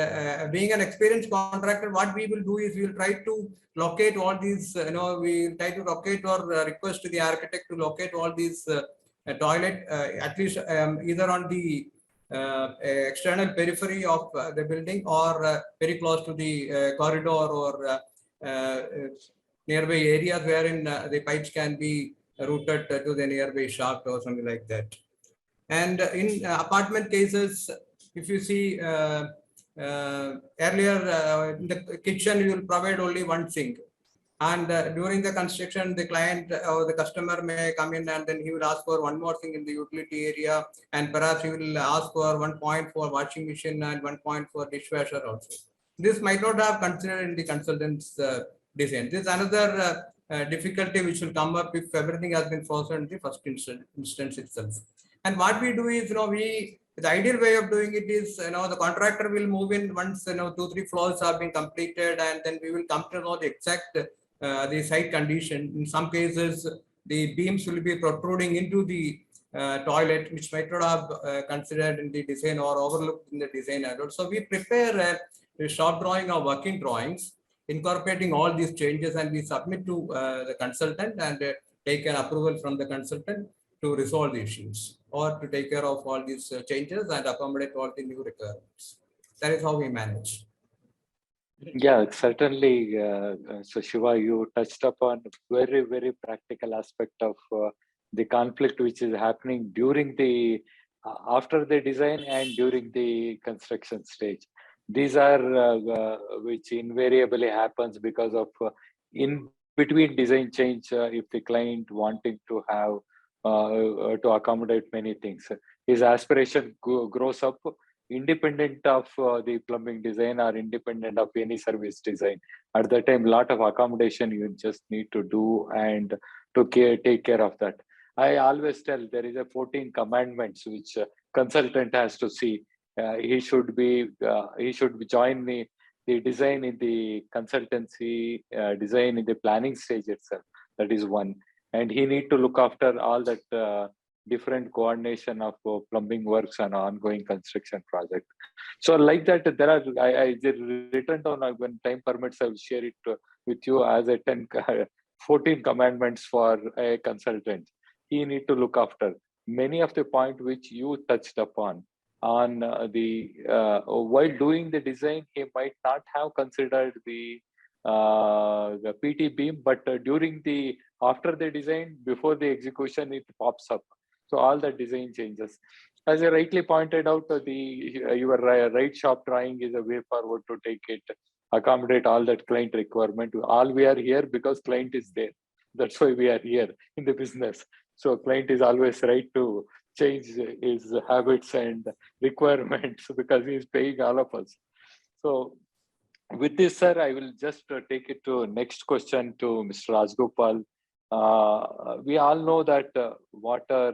being an experienced contractor, what we will do is we will try to locate all these, we try to locate or request to the architect to locate all these toilet, at least either on the external periphery of the building, or very close to the corridor, or nearby areas wherein the pipes can be routed to the nearby shaft or something like that. And in apartment cases, if you see earlier in the kitchen, you will provide only one sink. And during the construction, the client or the customer may come in, and then he will ask for one more thing in the utility area, and perhaps he will ask for 1 point for washing machine and 1 point for dishwasher also. This might not have considered in the consultant's design. This is another difficulty which will come up if everything has been frozen in the first instance itself. And what we do is, the ideal way of doing it is, the contractor will move in once 2-3 floors have been completed, and then we will come to know the exact the site condition. In some cases, the beams will be protruding into the toilet, which might not have considered in the design or overlooked in the design. So we prepare a short drawing or working drawings incorporating all these changes, and we submit to the consultant, and take an approval from the consultant to resolve the issues, or to take care of all these changes and accommodate all the new requirements. That is how we manage. Yeah, certainly. So Shiva, you touched upon very, very practical aspect of the conflict which is happening during the after the design and during the construction stage. These are which invariably happens because of in between design change. If the client wanting to have to accommodate many things, his aspiration grows up independent of the plumbing design or independent of any service design. At that time, lot of accommodation you just need to do, and to take care of that. I always tell there is a 14 commandments which consultant has to see. He should join the design in the consultancy, design in the planning stage itself. That is one. And he need to look after all that different coordination of plumbing works and ongoing construction project. So like that, there are, I written down, when time permits, I will share it with you as a 14 commandments for a consultant. He need to look after many of the point which you touched upon. On while doing the design, he might not have considered the PT beam, but during the after the design, before the execution, it pops up. So all the design changes. As I rightly pointed out, your right shop drawing is a way forward to take it, accommodate all that client requirement. All we are here because client is there. That's why we are here in the business. So client is always right to change his habits and requirements because he is paying all of us. So with this, sir, I will just take it to next question to Mr. Rajgopal. We all know that water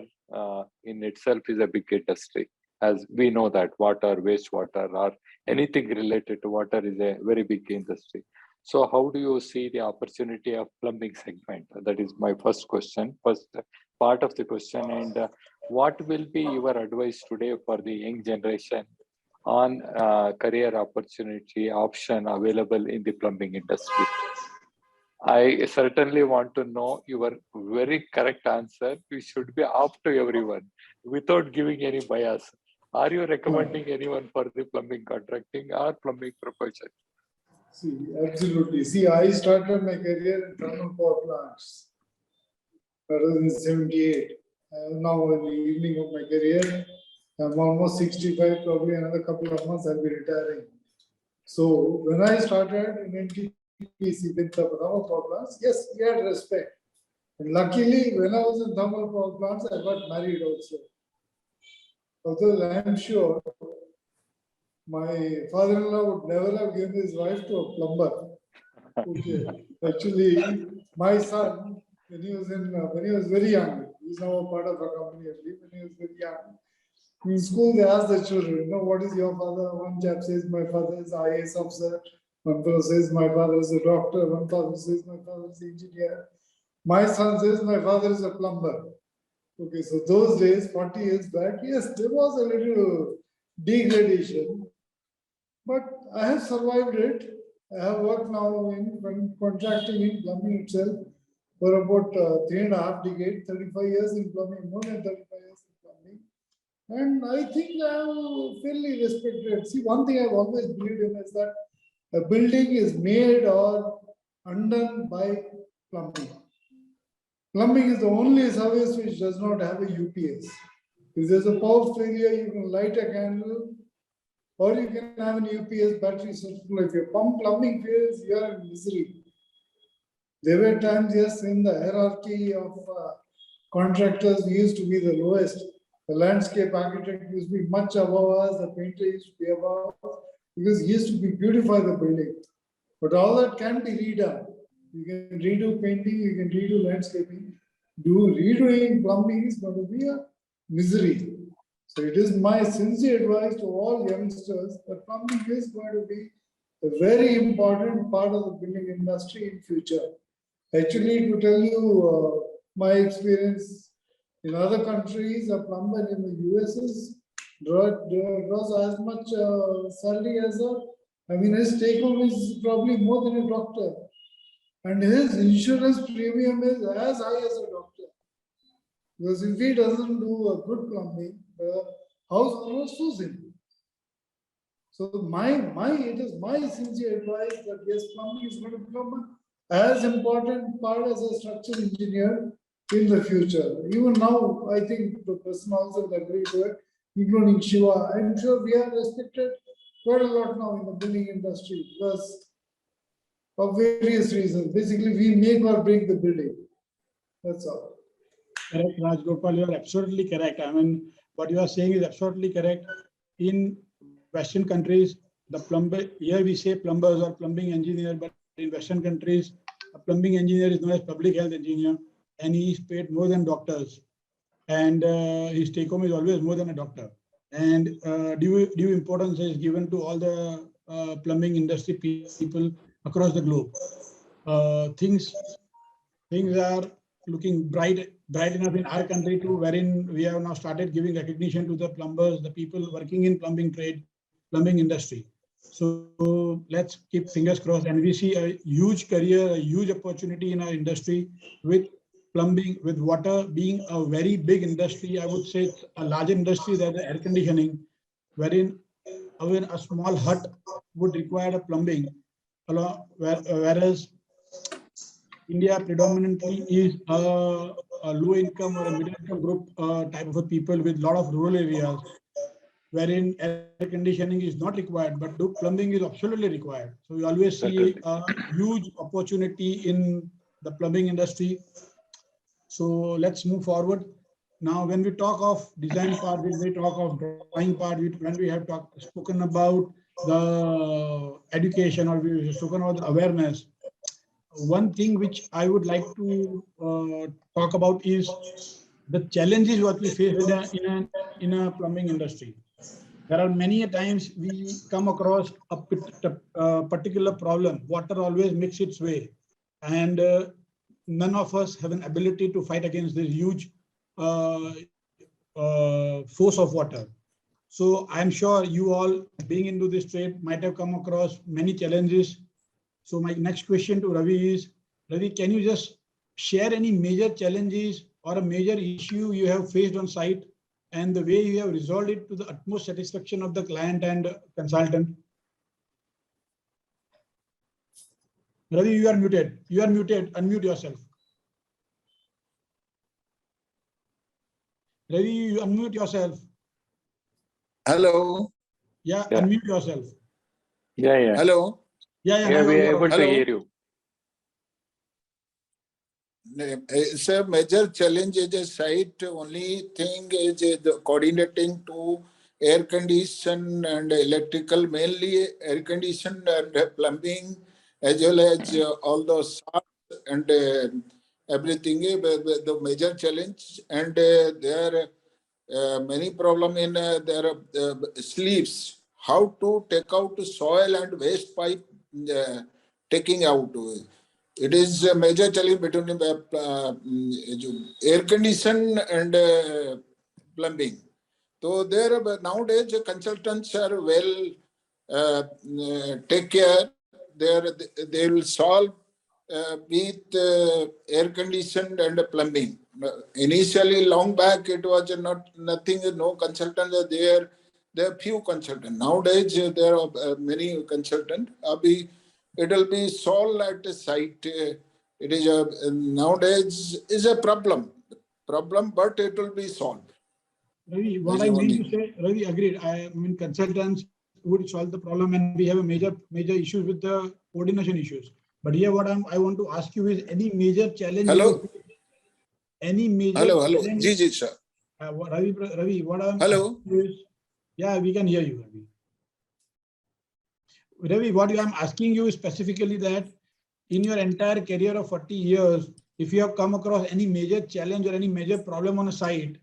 in itself is a big industry. As we know that water, wastewater, or anything related to water is a very big industry. So how do you see the opportunity of plumbing segment? That is my first question, first part of the question. And what will be your advice today for the young generation on career opportunity option available in the plumbing industry? I certainly want to know your very correct answer. You should be up to everyone without giving any bias. Are you recommending anyone for the plumbing contracting or plumbing profession? See, absolutely. See, I started my career in thermal power plants. That was in 78. Now in the evening of my career, I'm almost 65, probably another couple of months I'll be retiring. So when I started in NTPC with the thermal power plants, yes, we had respect. And luckily, when I was in thermal power plants, I got married also. Although I'm sure my father-in-law would never have given his wife to a plumber. Okay. Actually, my son, when he was very young, he's now a part of a company, I believe, when he was very young. In school, they asked the children, what is your father? One chap says, my father is an IAS officer. One fellow says, my father is a doctor. One father says, my father is an engineer. My son says, my father is a plumber. Okay, so those days, 40 years back, yes, there was a little degradation, but I have survived it. I have worked now in contracting in plumbing itself for about 3.5 decades, 35 years in plumbing, more than 35 years in plumbing. And I think I am fairly respected. See, one thing I've always believed in is that a building is made or undone by plumbing. Plumbing is the only service which does not have a UPS. If there's a power failure, you can light a candle, or you can have an UPS battery system. If your plumbing fails, you are in misery. There were times, yes, in the hierarchy of contractors, we used to be the lowest. The landscape architect used to be much above us, the painter used to be above us, because he used to beautify the building. But all that can be redone. You can redo painting, you can redo landscaping. Redoing plumbing is going to be a misery. So it is my sincere advice to all youngsters that plumbing is going to be a very important part of the building industry in future. Actually, to tell you my experience in other countries, a plumber in the US draws as much salary as his take home is probably more than a doctor. And his insurance premium is as high as a doctor. Because if he doesn't do a good plumbing, the house owner sues him. So it is my sincere advice that yes, plumbing is going to become as important part as a structural engineer in the future. Even now, I think the person also will agree to it, including Shiva. I'm sure we are respected quite a lot now in the building industry because of various reasons. Basically, we make or break the building. That's all. Correct, Rajgopal, you are absolutely correct. I mean, what you are saying is absolutely correct. In Western countries, the plumber, here we say plumbers or plumbing engineer, but in Western countries, a plumbing engineer is known as public health engineer, and he is paid more than doctors. And his take home is always more than a doctor. And due importance is given to all the plumbing industry people across the globe. Things are looking bright enough in our country too, wherein we have now started giving recognition to the plumbers, the people working in plumbing trade, plumbing industry. So let's keep fingers crossed, and we see a huge career, a huge opportunity in our industry with plumbing, with water being a very big industry. I would say it's a larger industry than the air conditioning, wherein a small hut would require a plumbing, whereas India predominantly is a low income or a middle income group type of a people with a lot of rural areas, wherein air conditioning is not required, but plumbing is absolutely required. So we always see a huge opportunity in the plumbing industry. So let's move forward. Now, when we talk of design part, when we talk of drawing part, when we have spoken about the education or we have spoken about the awareness, one thing which I would like to talk about is the challenges what we face in a plumbing industry. There are many times we come across a particular problem. Water always makes its way, and none of us have an ability to fight against this huge force of water. So I'm sure you all, being into this trade, might have come across many challenges. So my next question to Ravi is, Ravi, can you just share any major challenges or a major issue you have faced on site and the way you have resolved it to the utmost satisfaction of the client and consultant. Ravi, you are muted. You are muted. Unmute yourself. Ravi, you unmute yourself. Hello. Yeah, Yeah. unmute yourself. Yeah. Hello. Yeah, Yeah, now we you are are able to Hello. hear you. It's a major challenge as a site. Only thing is the coordinating to air condition and electrical, mainly air condition and plumbing, as well as all those and everything. The major challenge, and there are many problem in their sleeves. How to take out soil and waste pipe taking out. It is a major challenge between air condition and plumbing. So there nowadays consultants are well take care. They will solve with air conditioned and plumbing. Initially, long back, it was not nothing. No consultants are there. There are few consultants. Nowadays, there are many consultants. It will be solved at the site. It is nowadays is a problem, but it will be solved. Ravi, what I mean to say, Ravi, agreed. I mean, consultants would solve the problem, and we have a major issues with the coordination issues. But here, what I want to ask you is any major challenge. Hello. Any major Hello. challenge. Ji, sir. Ravi, what I'm Hello. asking you is, yeah, we can hear you, Ravi. Ravi, what I'm asking you is specifically that in your entire career of 40 years, if you have come across any major challenge or any major problem on a site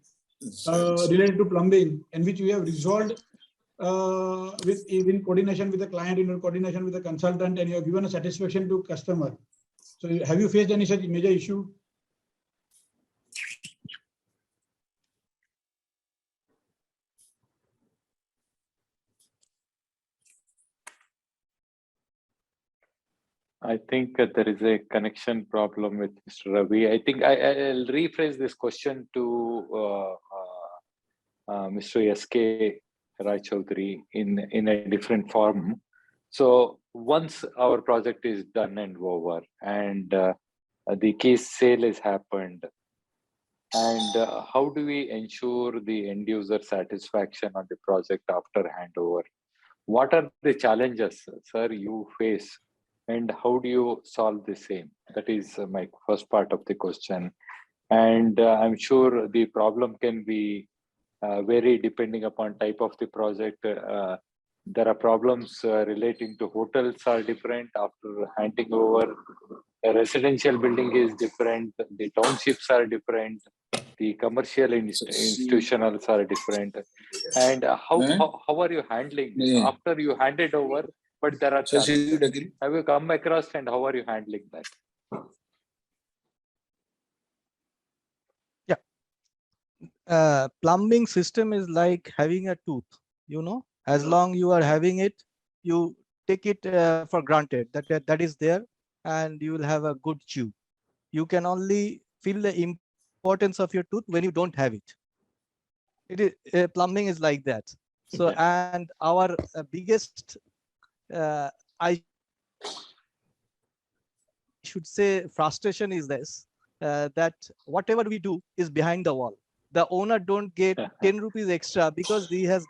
related to plumbing, and which you have resolved in coordination with the client, in coordination with the consultant, and you have given a satisfaction to customer. So have you faced any such major issue? I think there is a connection problem with Mr. Ravi. I think I'll rephrase this question to Mr. S.K. Rai Chaudhary in a different form. So once our project is done and over, and the case sale has happened, and how do we ensure the end user satisfaction on the project after handover? What are the challenges, sir, you face, and how do you solve the same? That is my first part of the question. And I'm sure the problem can be vary depending upon type of the project. There are problems relating to hotels are different after handing over. A residential building is different. The townships are different. The commercial institutionals are different. And how are you handling this after you hand it over? But there are challenges. Have you come across, and how are you handling that? Plumbing system is like having a tooth, as long you are having it, you take it for granted that is there, and you will have a good chew. You can only feel the importance of your tooth when you don't have it. It is plumbing is like that. So and our biggest I should say frustration is this, that whatever we do is behind the wall. The owner don't get 10 rupees extra because he has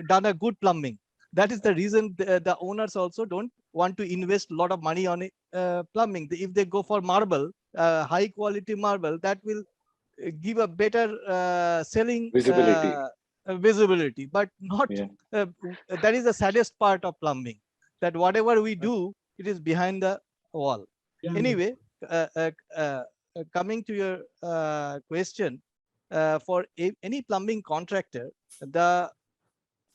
done a good plumbing. That is the reason the owners also don't want to invest a lot of money on plumbing. If they go for marble, high quality marble, that will give a better selling visibility, but not that is the saddest part of plumbing, that whatever we do, it is behind the wall. Anyway, coming to your question, for any plumbing contractor,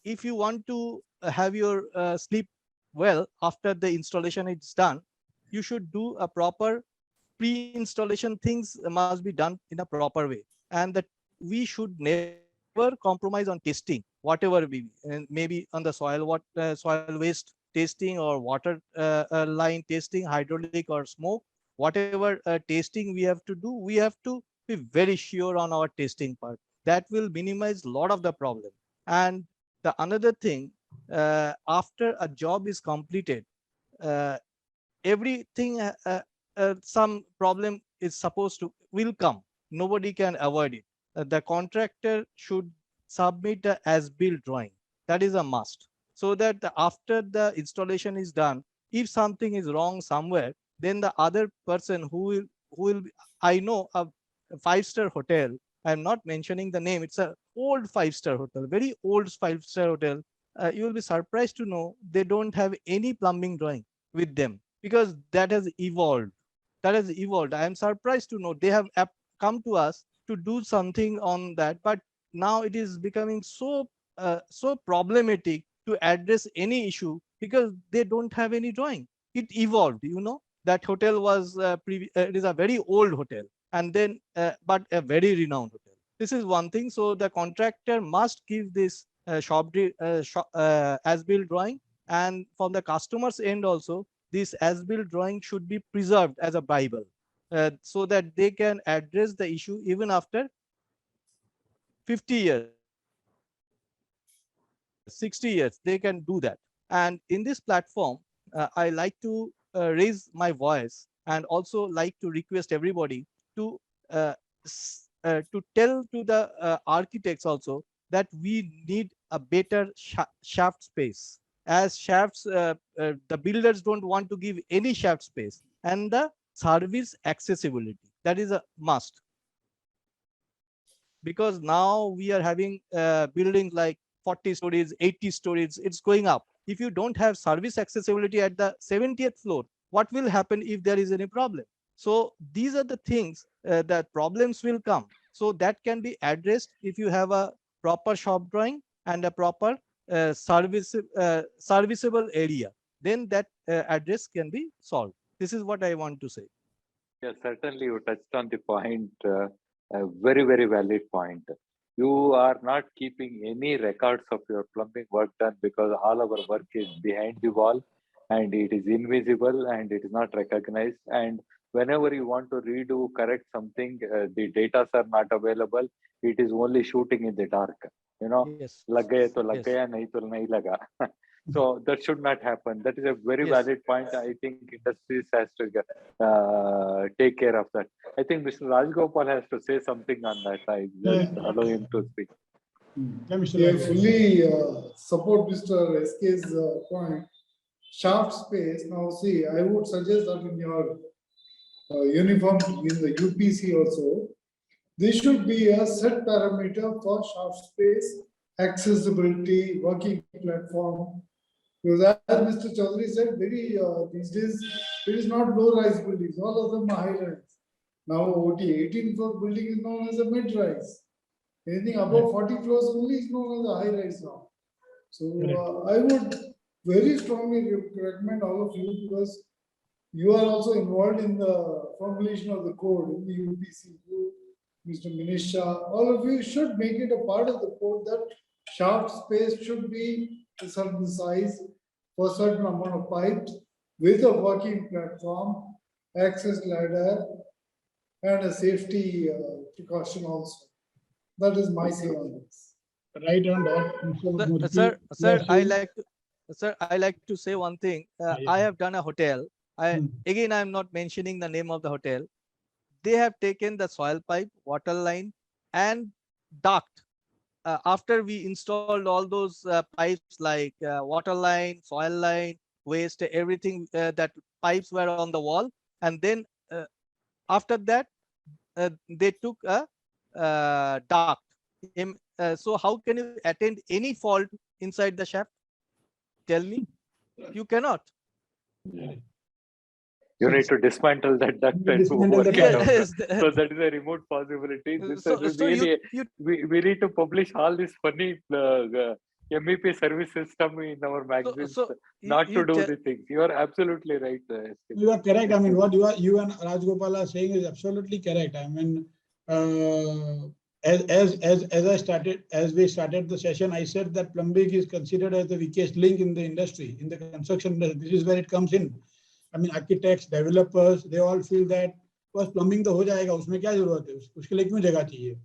if you want to have your sleep well after the installation is done, you should do a proper pre-installation. Things must be done in a proper way, and that we should never compromise on testing, whatever we maybe on the soil waste testing, or water line testing, hydraulic or smoke, whatever testing we have to do, we have to be very sure on our testing part. that will minimize a lot of the problem. And the another thing, after a job is completed, everything, some problem is supposed to will come. Nobody can avoid it. The contractor should submit a as-built drawing. That is a must. So that after the installation is done, if something is wrong somewhere, then the other person who will I know a 5-star hotel. I'm not mentioning the name. It's an old 5-star hotel, very old 5-star hotel. You will be surprised to know they don't have any plumbing drawing with them, because that has evolved. That has evolved. I am surprised to know they have come to us to do something on that, but now it is becoming so problematic to address any issue because they don't have any drawing. It evolved, you know. That hotel was it is a very old hotel, and then but a very renowned hotel. This is one thing. So the contractor must give this as-built drawing, and from the customer's end also, this as-built drawing should be preserved as a Bible, so that they can address the issue even after 50 years, 60 years, they can do that. And in this platform, I like to raise my voice and also like to request everybody to tell to the architects also that we need a better shaft space. As shafts, the builders don't want to give any shaft space, and the service accessibility, that is a must. Because now we are having buildings like 40 stories, 80 stories, it's going up. If you don't have service accessibility at the 70th floor, what will happen if there is any problem? So these are the things that problems will come. So that can be addressed if you have a proper shop drawing and a proper serviceable area. Then that address can be solved. This is what I want to say. Yeah, certainly you touched on the point, a very, very valid point. You are not keeping any records of your plumbing work done because all our work is behind the wall and it is invisible and it is not recognized. And whenever you want to redo, correct something, the data are not available. It is only shooting in the dark. You know, yes. Lag gaya to lag gaya, nahi to nahi laga. So that should not happen. That is a very valid point. I think industries has to take care of that. I think Mr. Rajgopal has to say something on that. I just allow him to speak. I fully support Mr. SK's point. Shaft space. Now, see, I would suggest that in your uniform in the UPC also, there should be a set parameter for shaft space, accessibility, working platform. Because as Mr. Chaudhary said, these days, it is not low-rise buildings. All of them are high-rise. Now, OT 18-floor building is known as a mid-rise. Anything above 40 floors only is known as a high-rise now. So, I would very strongly recommend all of you, because you are also involved in the formulation of the code in the UPC. Mr. Minisha, all of you should make it a part of the code that shaft space should be a certain size for a certain amount of pipes with a working platform, access ladder, and a safety precaution also. That is my say on this. Right on that. Sir, I like to say one thing. I have done a hotel. Again, I am not mentioning the name of the hotel. They have taken the soil pipe, water line, and duct. After we installed all those pipes like water line, soil line, waste, everything, that pipes were on the wall. And then after that, they took a duct. So how can you attend any fault inside the shaft? Tell me. You cannot. You need to dismantle that duct and work it out. So that is a remote possibility. We need to publish all this funny MEP service system in our magazines, not to do the things. You are absolutely right. You are correct. I mean, what you and Rajgopal are saying is absolutely correct. I mean, as we started the session, I said that plumbing is considered as the weakest link in the industry, in the construction industry. This is where it comes in. I mean, architects, developers, they all feel that बस plumbing तो हो जाएगा, उसमें क्या जरूरत है, उसके लिए क्यों जगह चाहिए?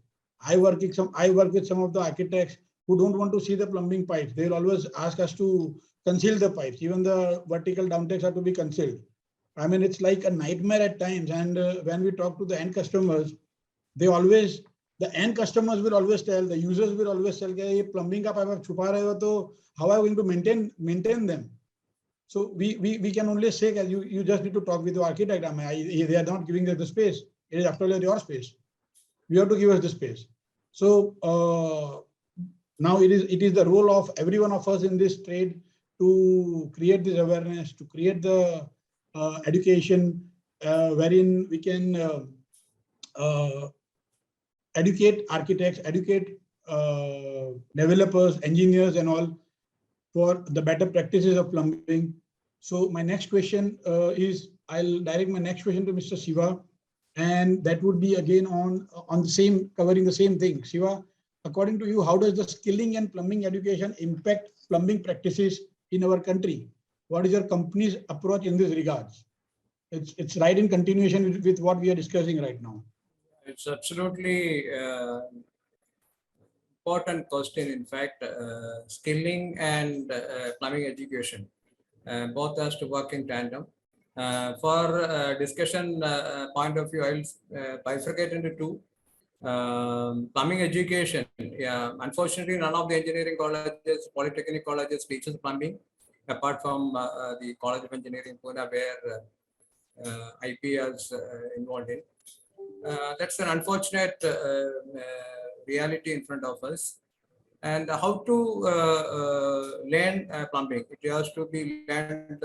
I work with some of the architects who don't want to see the plumbing pipes. They will always ask us to conceal the pipes. Even the vertical downtakes are to be concealed. I mean, it's like a nightmare at times. And when we talk to the end customers, the end customers will always tell, the users will always tell, "Ye plumbing ka pipe chupa rahe ho, to how are you going to maintain them?" So we can only say that you just need to talk with the architect. I mean, they are not giving us the space. It is after all your space. You have to give us the space. So now it is the role of every one of us in this trade to create this awareness, to create the education wherein we can educate architects, educate developers, engineers and all for the better practices of plumbing. So my next question is, I'll direct my next question to Mr. Siva, and that would be again on the same, covering the same thing. Siva, according to you, how does the skilling and plumbing education impact plumbing practices in our country? What is your company's approach in this regards? It's right in continuation with what we are discussing right now. It's absolutely important question. In fact, skilling and plumbing education both has to work in tandem. For discussion point of view, I'll bifurcate into two. Plumbing education. Yeah, unfortunately, none of the engineering colleges, polytechnic colleges teaches plumbing, apart from the College of Engineering Pune, where IP is involved in. That's an unfortunate reality in front of us. And how to learn plumbing? It has to be learned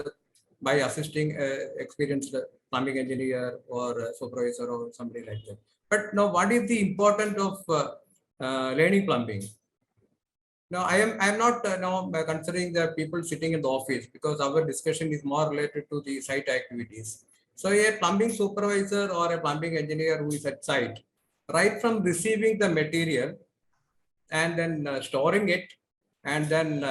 by assisting experienced plumbing engineer or supervisor or somebody like that. But now, what is the importance of learning plumbing? Now, I am not now considering the people sitting in the office, because our discussion is more related to the site activities. So a plumbing supervisor or a plumbing engineer who is at site, right from receiving the material and then storing it and then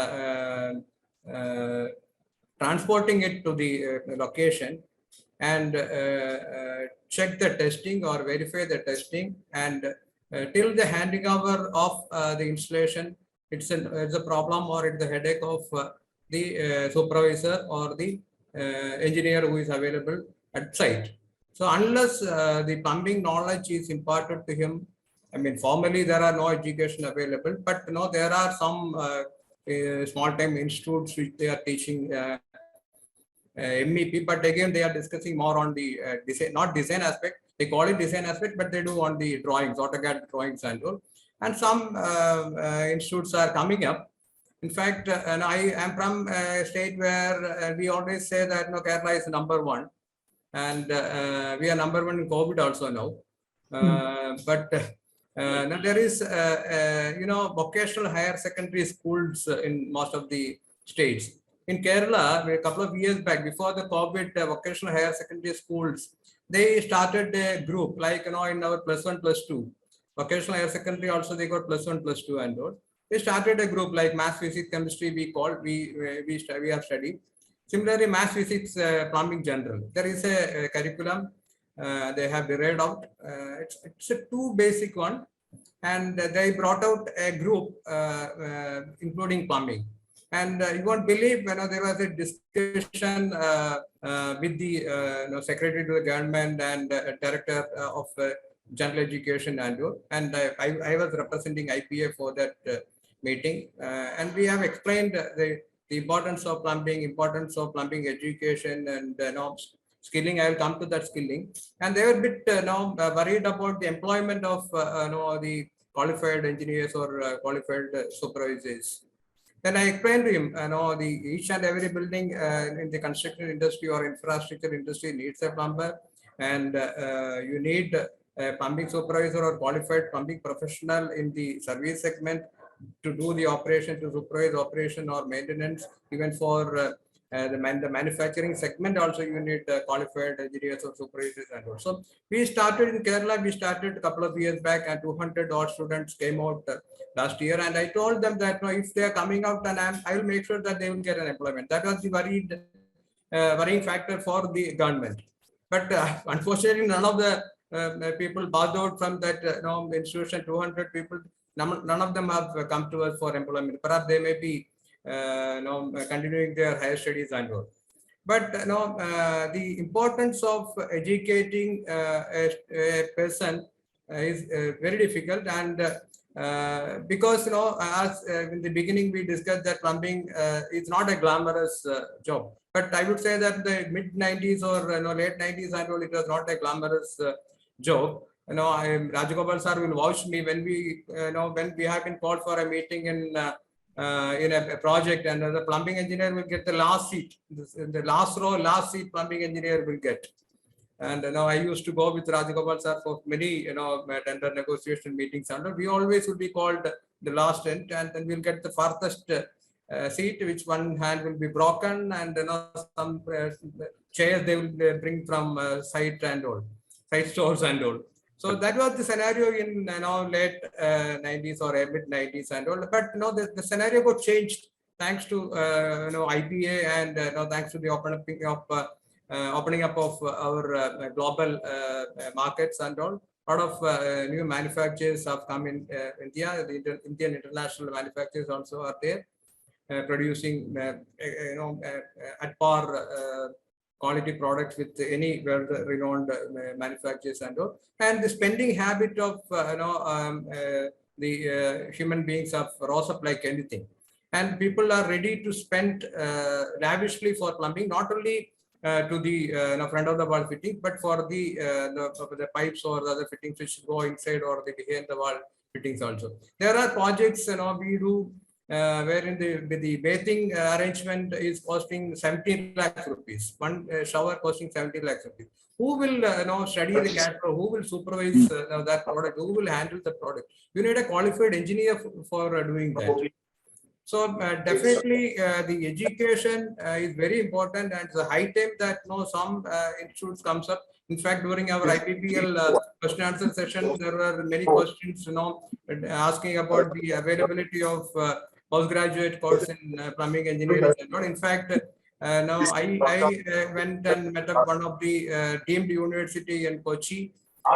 transporting it to the location and check the testing or verify the testing, and till the handing over of the installation, it's a problem or it's the headache of the supervisor or the engineer who is available at site. So unless the plumbing knowledge is imparted to him, I mean, formally there are no education available, but there are some small-time institutes which they are teaching MEP, but again they are discussing more on the design, not design aspect. They call it design aspect, but they do on the drawings, AutoCAD drawings and all. And some institutes are coming up. In fact, and I am from a state where we always say that Kerala is #1, and we are #1 in COVID also now. But now there is, vocational higher secondary schools in most of the states. In Kerala, a couple of years back, before the COVID, vocational higher secondary schools, they started a group like, in our +1, +2. Vocational higher secondary also, they got +1, +2 and all. They started a group like maths, physics, chemistry, we have studied. Similarly, maths, physics, plumbing general. There is a curriculum they have derived out. It's a 2 basic one. And they brought out a group including plumbing. And you won't believe, there was a discussion with the secretary to the government and director of general education and all. And I was representing IPA for that meeting. And we have explained the importance of plumbing education and skilling. I will come to that skilling. And they were a bit worried about the employment of the qualified engineers or qualified supervisors. Then I explained to him, each and every building in the construction industry or infrastructure industry needs a plumber, and you need a plumbing supervisor or qualified plumbing professional in the service segment to do the operation, to supervise operation or maintenance. Even for the manufacturing segment also, you need qualified engineers or supervisors and also. We started in Kerala, we started a couple of years back, and 200 odd students came out last year. And I told them that if they are coming out, then I will make sure that they will get an employment. That was the worrying factor for the government. But unfortunately, none of the people passed out from that institution, 200 people, none of them have come to us for employment. Perhaps they may be continuing their higher studies and all. But the importance of educating a person is very difficult, and because as in the beginning we discussed that plumbing is not a glamorous job. But I would say that the mid 90s or late 90s and all, it was not a glamorous job. Rajagopal sir will vouch me when we when we have been called for a meeting in a project, and the plumbing engineer will get the last seat, the last row, last seat plumbing engineer will get. And I used to go with Rajagopal sir for many tender negotiation meetings, and we always would be called the last end, and then we'll get the farthest seat, which one hand will be broken, and some chairs they will bring from site and all, site stores and all. So that was the scenario in late 90s or mid 90s and all. But the scenario got changed thanks to IPA and thanks to the opening up of our global markets and all. A lot of new manufacturers have come in India. The Indian international manufacturers also are there, producing at par quality products with any well-renowned manufacturers and all. And the spending habit of the human beings have rose up like anything, and people are ready to spend lavishly for plumbing, not only to the front of the wall fitting, but for the pipes or the other fittings which go inside or the behind the wall fittings also. There are projects we do wherein the bathing arrangement is costing 17 lakhs rupees. One shower costing 17 lakhs rupees. Who will study the cash flow? Who will supervise that product? Who will handle the product? You need a qualified engineer for doing that. So definitely the education is very important, and it's a high time that some institutes comes up. In fact, during our IPPL question answer session, there were many questions asking about the availability of postgraduate course in plumbing engineering. In fact, now I went and met up one of the deemed university in Kochi,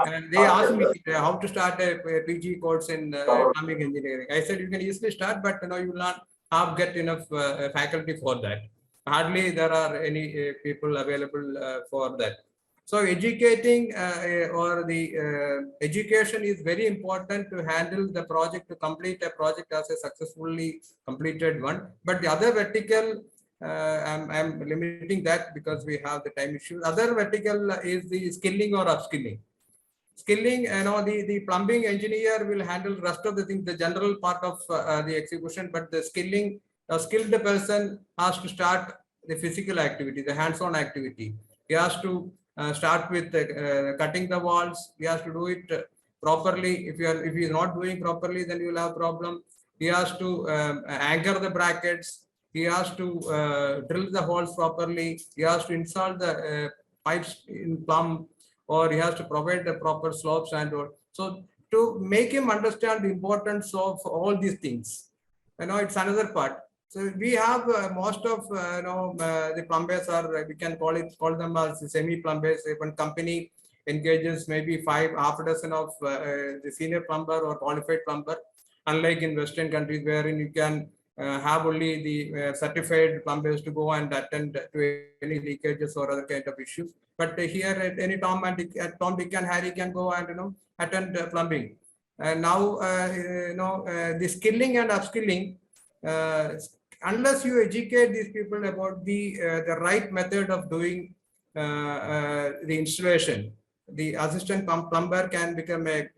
and they asked me how to start a PG course in plumbing engineering. I said you can easily start, but you will not get enough faculty for that. Hardly there are any people available for that. So educating or the education is very important to handle the project, to complete a project as a successfully completed one. But the other vertical, I'm limiting that because we have the time issue. Other vertical is the skilling or upskilling. Skilling, the plumbing engineer will handle rest of the things, the general part of the execution, but the skilling, a skilled person has to start the physical activity, the hands-on activity. He has to start with cutting the walls. He has to do it properly. If he is not doing properly, then you will have problem. He has to anchor the brackets. He has to drill the holes properly. He has to install the pipes in plumb, or he has to provide the proper slopes and all. So to make him understand the importance of all these things, it's another part. So we have most of the plumbers are, we can call them as semi plumbers. If one company engages maybe half a dozen of the senior plumber or qualified plumber, unlike in Western countries wherein you can have only the certified plumbers to go and attend to any leakages or other kind of issues. But here at any Tom, Dick and Harry can go and attend plumbing. And now the skilling and upskilling, unless you educate these people about the right method of doing the installation, the assistant plumber can become a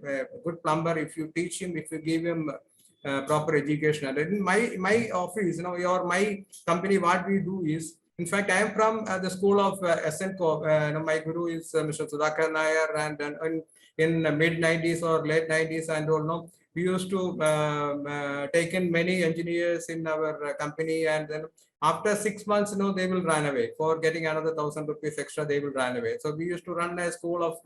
good plumber if you teach him, if you give him proper education. And in my office, or my company, what we do is, in fact, I am from the school of SNCO. My guru is Mr. Sudhakar Nair, and in the mid 90s or late 90s and all, we used to take in many engineers in our company, and then after 6 months, they will run away. For getting another 1,000 rupees extra, they will run away. So we used to run a school of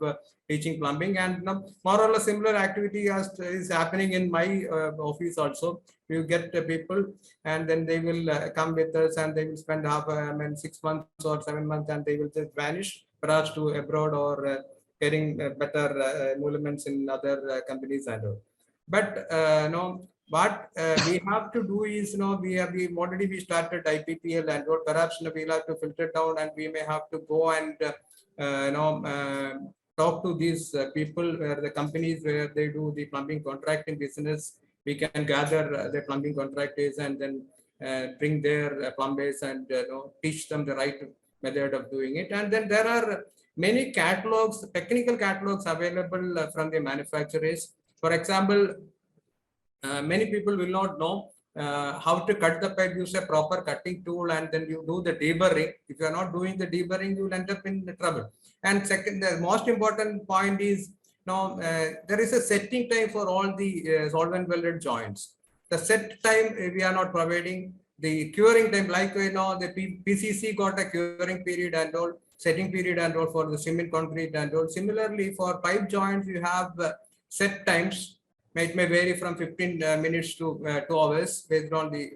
teaching plumbing, and more or less similar activity is happening in my office also. You get people, and then they will come with us, and they will spend 6 months or 7 months, and they will just vanish, perhaps to abroad or getting better emoluments in other companies and all. But no, what we have to do is, we already started IPPL and all. Perhaps we'll have to filter down, and we may have to go and talk to these people where the companies where they do the plumbing contracting business. We can gather the plumbing contractors and then bring their plumbers and teach them the right method of doing it. And then there are many catalogs, technical catalogs available from the manufacturers. For example, many people will not know how to cut the pipe. Use a proper cutting tool, and then you do the deburring. If you are not doing the deburring, you will end up in trouble. And second, the most important point is, there is a setting time for all the solvent welded joints. The set time we are not providing. The curing time, like the PCC got a curing period and all, setting period and all for the cement, concrete and all. Similarly, for pipe joints, you have set times. It may vary from 15 minutes to 2 hours based on the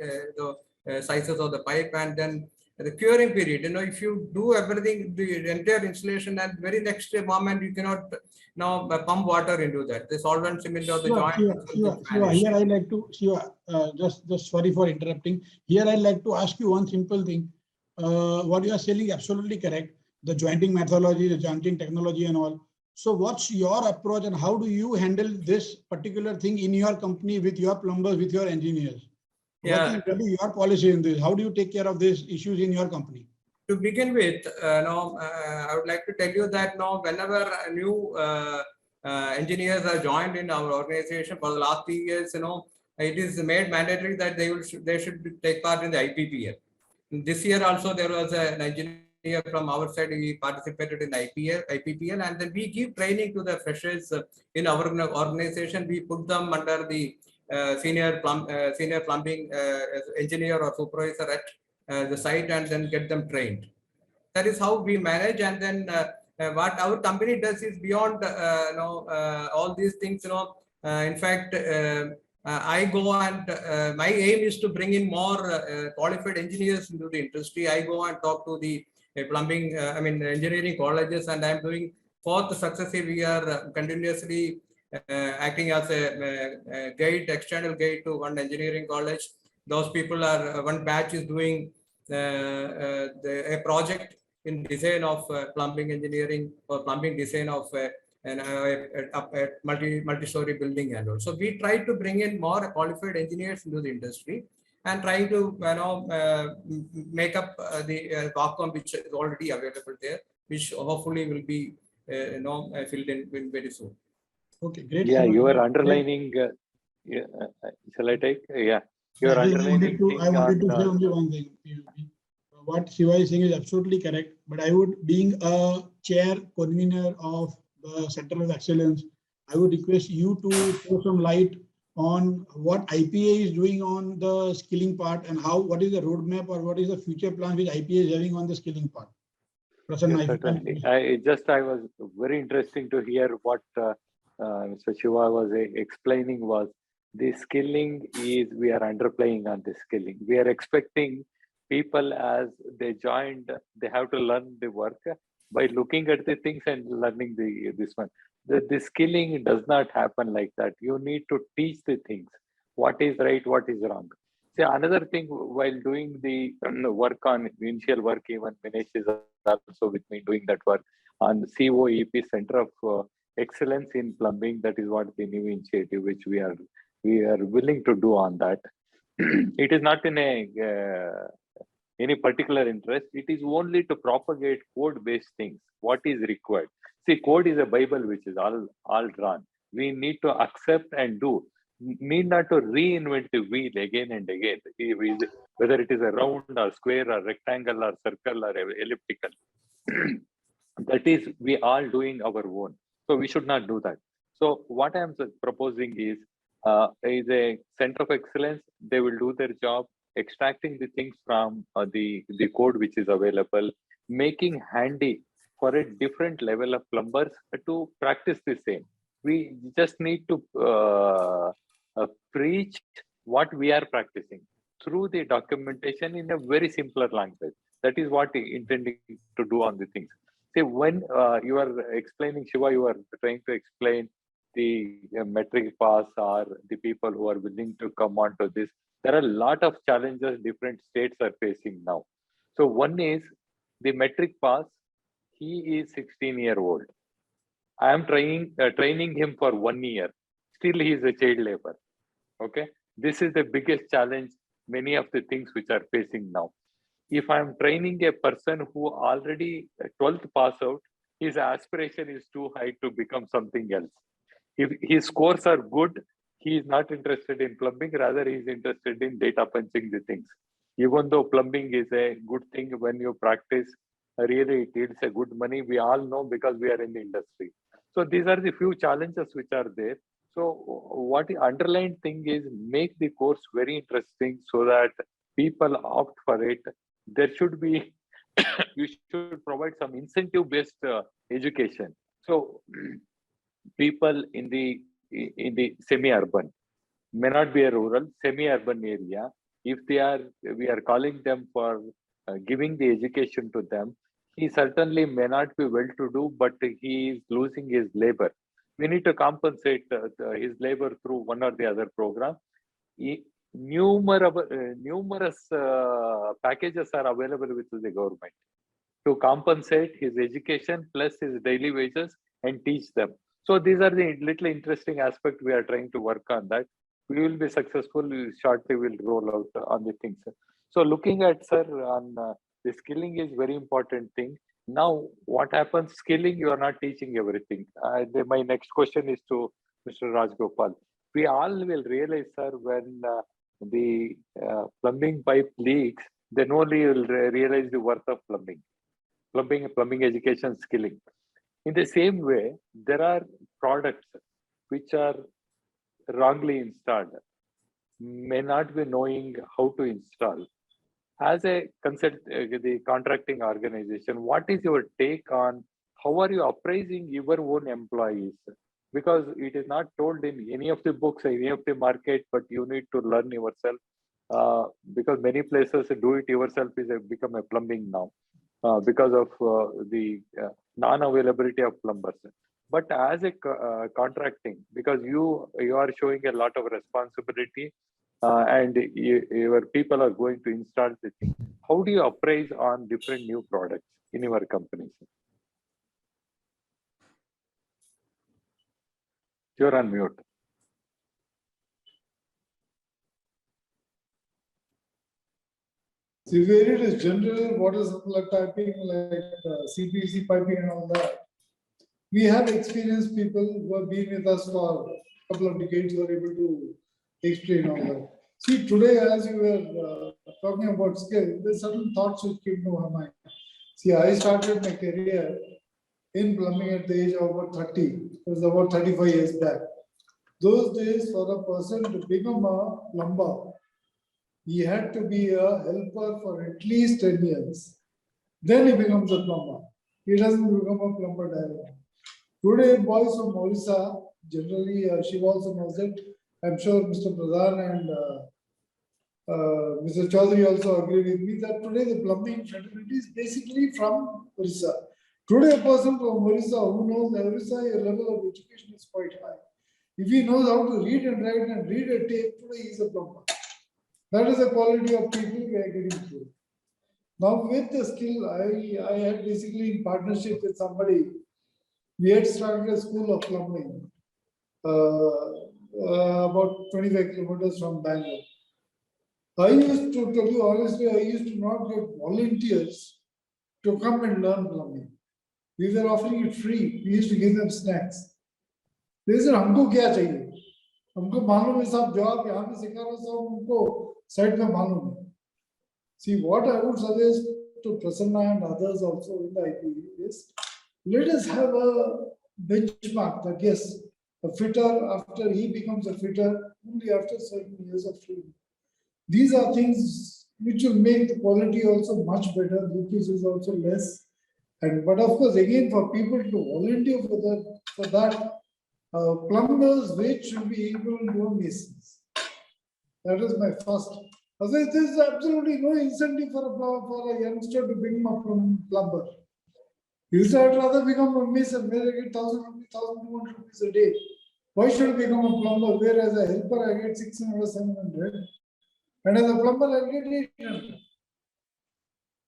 sizes of the pipe, and then the curing period. If you do everything, the entire installation, and very next moment you cannot now pump water into that. The solvent cement of the joint. Shiva, here I like to, Shiva, just sorry for interrupting. Here I like to ask you one simple thing. What you are saying absolutely correct. The jointing methodology, the jointing technology and all. So what's your approach and how do you handle this particular thing in your company with your plumbers, with your engineers? Yeah. What is your policy in this? How do you take care of these issues in your company? To begin with, I would like to tell you that whenever new engineers are joined in our organization for the last 3 years, it is made mandatory that they should take part in the IPPL. This year also there was an engineer from our side. We participated in IPPL, and then we give training to the freshers in our organization. We put them under the senior plumbing engineer or supervisor at the site, and then get them trained. That is how we manage. And then what our company does is beyond all these things. In fact, I go and my aim is to bring in more qualified engineers into the industry. I go and talk to the plumbing, engineering colleges, and I'm doing 4th successive year continuously acting as a guide, external guide to one engineering college. Those people are, one batch is doing a project in design of plumbing engineering or plumbing design of a multi-story building and all. So we try to bring in more qualified engineers into the industry and try to make up the vacuum which is already available there, which hopefully will be filled in very soon. Okay, great. Yeah, you are underlining. Shall I take? Yeah, you are underlining. I wanted to say only one thing. What Shiva is saying is absolutely correct. But I would, being a chair convener of the Center of Excellence, I would request you to throw some light on what IPA is doing on the skilling part, and what is the roadmap or what is the future plan which IPA is having on the skilling part. Yes, certainly. I was very interesting to hear what Mr. Shiva was explaining. Was the skilling is, we are underplaying on the skilling. We are expecting people as they joined, they have to learn the work by looking at the things and learning this one. The skilling does not happen like that. You need to teach the things. What is right, what is wrong. See, another thing, while doing the work on initial work, even Minesh is also with me doing that work on the COEP, Center of Excellence in Plumbing. That is what the new initiative which we are willing to do on that. It is not in any particular interest. It is only to propagate code-based things. What is required? See, code is a Bible which is all drawn. We need to accept and do. Need not to reinvent the wheel again and again, whether it is a round or square or rectangle or circle or elliptical. That is, we all doing our own. So we should not do that. So what I am proposing is a Center of Excellence. They will do their job, extracting the things from the code which is available, making handy for a different level of plumbers to practice the same. We just need to preach what we are practicing through the documentation in a very simpler language. That is what intending to do on the things. See, when you are explaining, Shiva, you are trying to explain the metric pass or the people who are willing to come on to this. There are a lot of challenges different states are facing now. So one is the metric pass. He is 16-year-old. I am training him for 1 year. Still, he is a child labor. Okay, this is the biggest challenge. Many of the things which are facing now. If I am training a person who already 12th pass out, his aspiration is too high to become something else. If his scores are good, he is not interested in plumbing. Rather, he is interested in data punching the things. Even though plumbing is a good thing when you practice, really it yields a good money. We all know because we are in the industry. So these are the few challenges which are there. So what the underlying thing is, make the course very interesting so that people opt for it. There should be, you should provide some incentive-based education. So people in the semi-urban, may not be a rural, semi-urban area, if we are calling them for giving the education to them, he certainly may not be well-to-do, but he is losing his labor. We need to compensate his labor through one or the other program. Numerous packages are available with the government to compensate his education plus his daily wages and teach them. So these are the little interesting aspects we are trying to work on that. We will be successful. Shortly we'll roll out on the things. So looking at, sir, on the skilling is very important thing. Now, what happens, skilling, you are not teaching everything. My next question is to Mr. Rajgopal. We all will realize, sir, when the plumbing pipe leaks, then only you will realize the worth of plumbing education skilling. In the same way, there are products which are wrongly installed, may not be knowing how to install. As a the contracting organization, what is your take on how are you appraising your own employees? Because it is not told in any of the books, any of the market, but you need to learn yourself. Because many places do it yourself is become a plumbing now because of the non-availability of plumbers. But as a contracting, because you are showing a lot of responsibility and your people are going to install the thing. How do you appraise on different new products in your companies? You're on mute. See, where it is general water supply piping, like CPVC piping and all that, we have experienced people who have been with us for a couple of decades who are able to explain all that. See, today, as you were talking about skill, there's certain thoughts which came to my mind. See, I started my career in plumbing at the age of about 30. It was about 35 years back. Those days, for a person to become a plumber, he had to be a helper for at least 10 years. Then he becomes a plumber. He doesn't become a plumber directly. Today, boys from Orissa, generally, Shiva also knows it. I'm sure Mr. Pradhan and Mr. Chaudhary also agree with me that today the plumbing fraternity is basically from Orissa. Today, a person from Orissa who knows Orissa, your level of education is quite high. If he knows how to read and write and read a tape, today he is a plumber. That is the quality of people we are getting through. Now, with the skill, I had basically in partnership with somebody, we had started a school of plumbing about 25 kilometers from Bangalore. I used to tell you honestly, I used to not get volunteers to come and learn plumbing. We were offering it free. We used to give them snacks. They said, "हमको क्या चाहिए? हमको मालूम है साहब, जो आप यहाँ पे सिखा रहे हो हमको साइड में मालूम है." See, what I would suggest to Prasanna and others also in the IPE is, let us have a benchmark that yes, a fitter, after he becomes a fitter, only after certain years of training. These are things which will make the quality also much better, leakage is also less. But of course, again, for people to volunteer for that, plumbers which should be able to do masons. That is my first. Otherwise, there is absolutely no incentive for a youngster to become a plumber. I'd rather become a mason where I get 1,000 rupees, 1,200 rupees a day. Why should I become a plumber where as a helper I get 600 or 700 and as a plumber I get 800?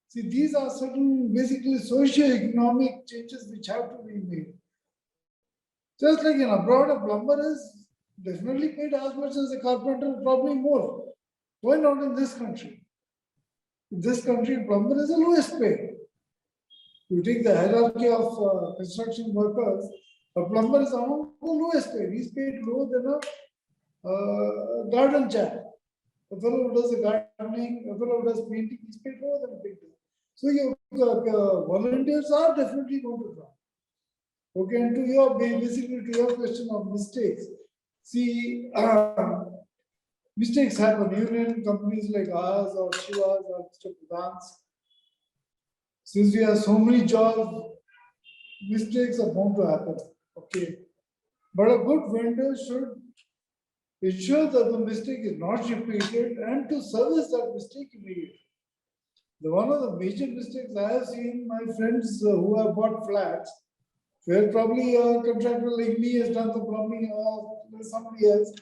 See, these are certain basically socio-economic changes which have to be made. Just like in abroad, a plumber is definitely paid as much as a carpenter, probably more. Why not in this country? In this country, plumber is the lowest paid. You take the hierarchy of construction workers, a plumber is among the lowest paid. He's paid lower than a garden chap. A fellow who does the gardening, a fellow who does painting, he's paid lower than a painter. So your volunteers are definitely going to come. Okay, and to your basically to your question of mistakes. See, mistakes happen even in companies like ours or Shiva's or Mr. Pradhan's. Since we have so many jobs, mistakes are bound to happen. Okay, but a good vendor should ensure that the mistake is not repeated and to service that mistake immediately. One of the major mistakes I have seen my friends who have bought flats, where probably a contractor like me has done the plumbing or somebody else,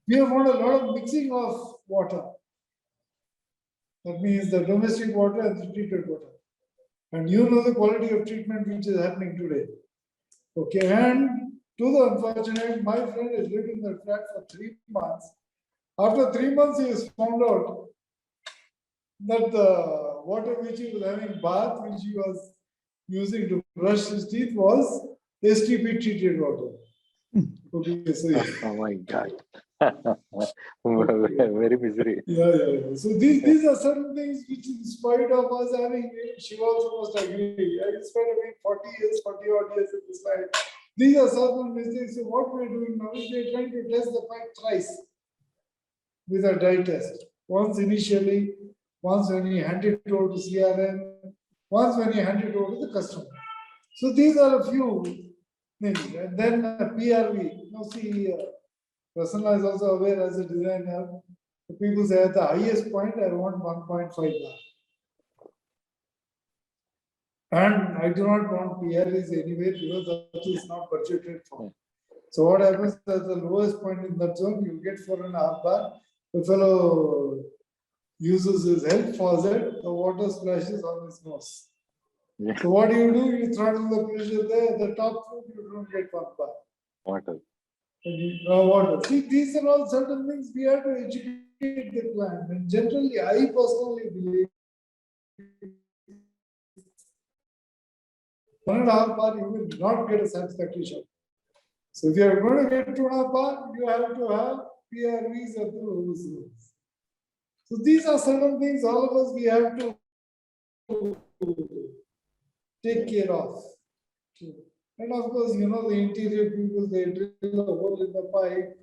we have found a lot of mixing of water. That means the domestic water and the treated water. And you know the quality of treatment which is happening today. Okay, and to the unfortunate, my friend has lived in that flat for 3 months. After 3 months, he has found out that the water which he was having bath, which he was using to brush his teeth, was STP treated water. Okay, so yeah. Oh my God. Very misery. Yeah. So these are certain things which, in spite of us having, Shiva also must agree, in spite of being 40 odd years in this life, these are certain mistakes. So what we're doing now is we're trying to test the pipe thrice with a dye test. Once initially, once when you hand it over to CRM, once when you hand it over to the customer. So these are a few things. And then PRV. Now see, Prasanna is also aware as a designer. The people say at the highest point, I want 1.5 bar. And I do not want PRVs anyway because that is not budgeted for. So what happens at the lowest point in that zone, you get 4.5 bar. The fellow uses his head faucet, the water splashes on his nose. Yeah. So what do? You throttle the pressure there, the top floor, you don't get 1 bar. Water. Water. See, these are all certain things we have to educate the client. And generally, I personally believe 1.5 bar, you will not get a satisfactory shot. So if you are going to get 2.5 bar, you have to have PRVs at the lowest levels. So these are certain things all of us we have to take care of. And of course, you know, the interior people, they drill a hole in the pipe.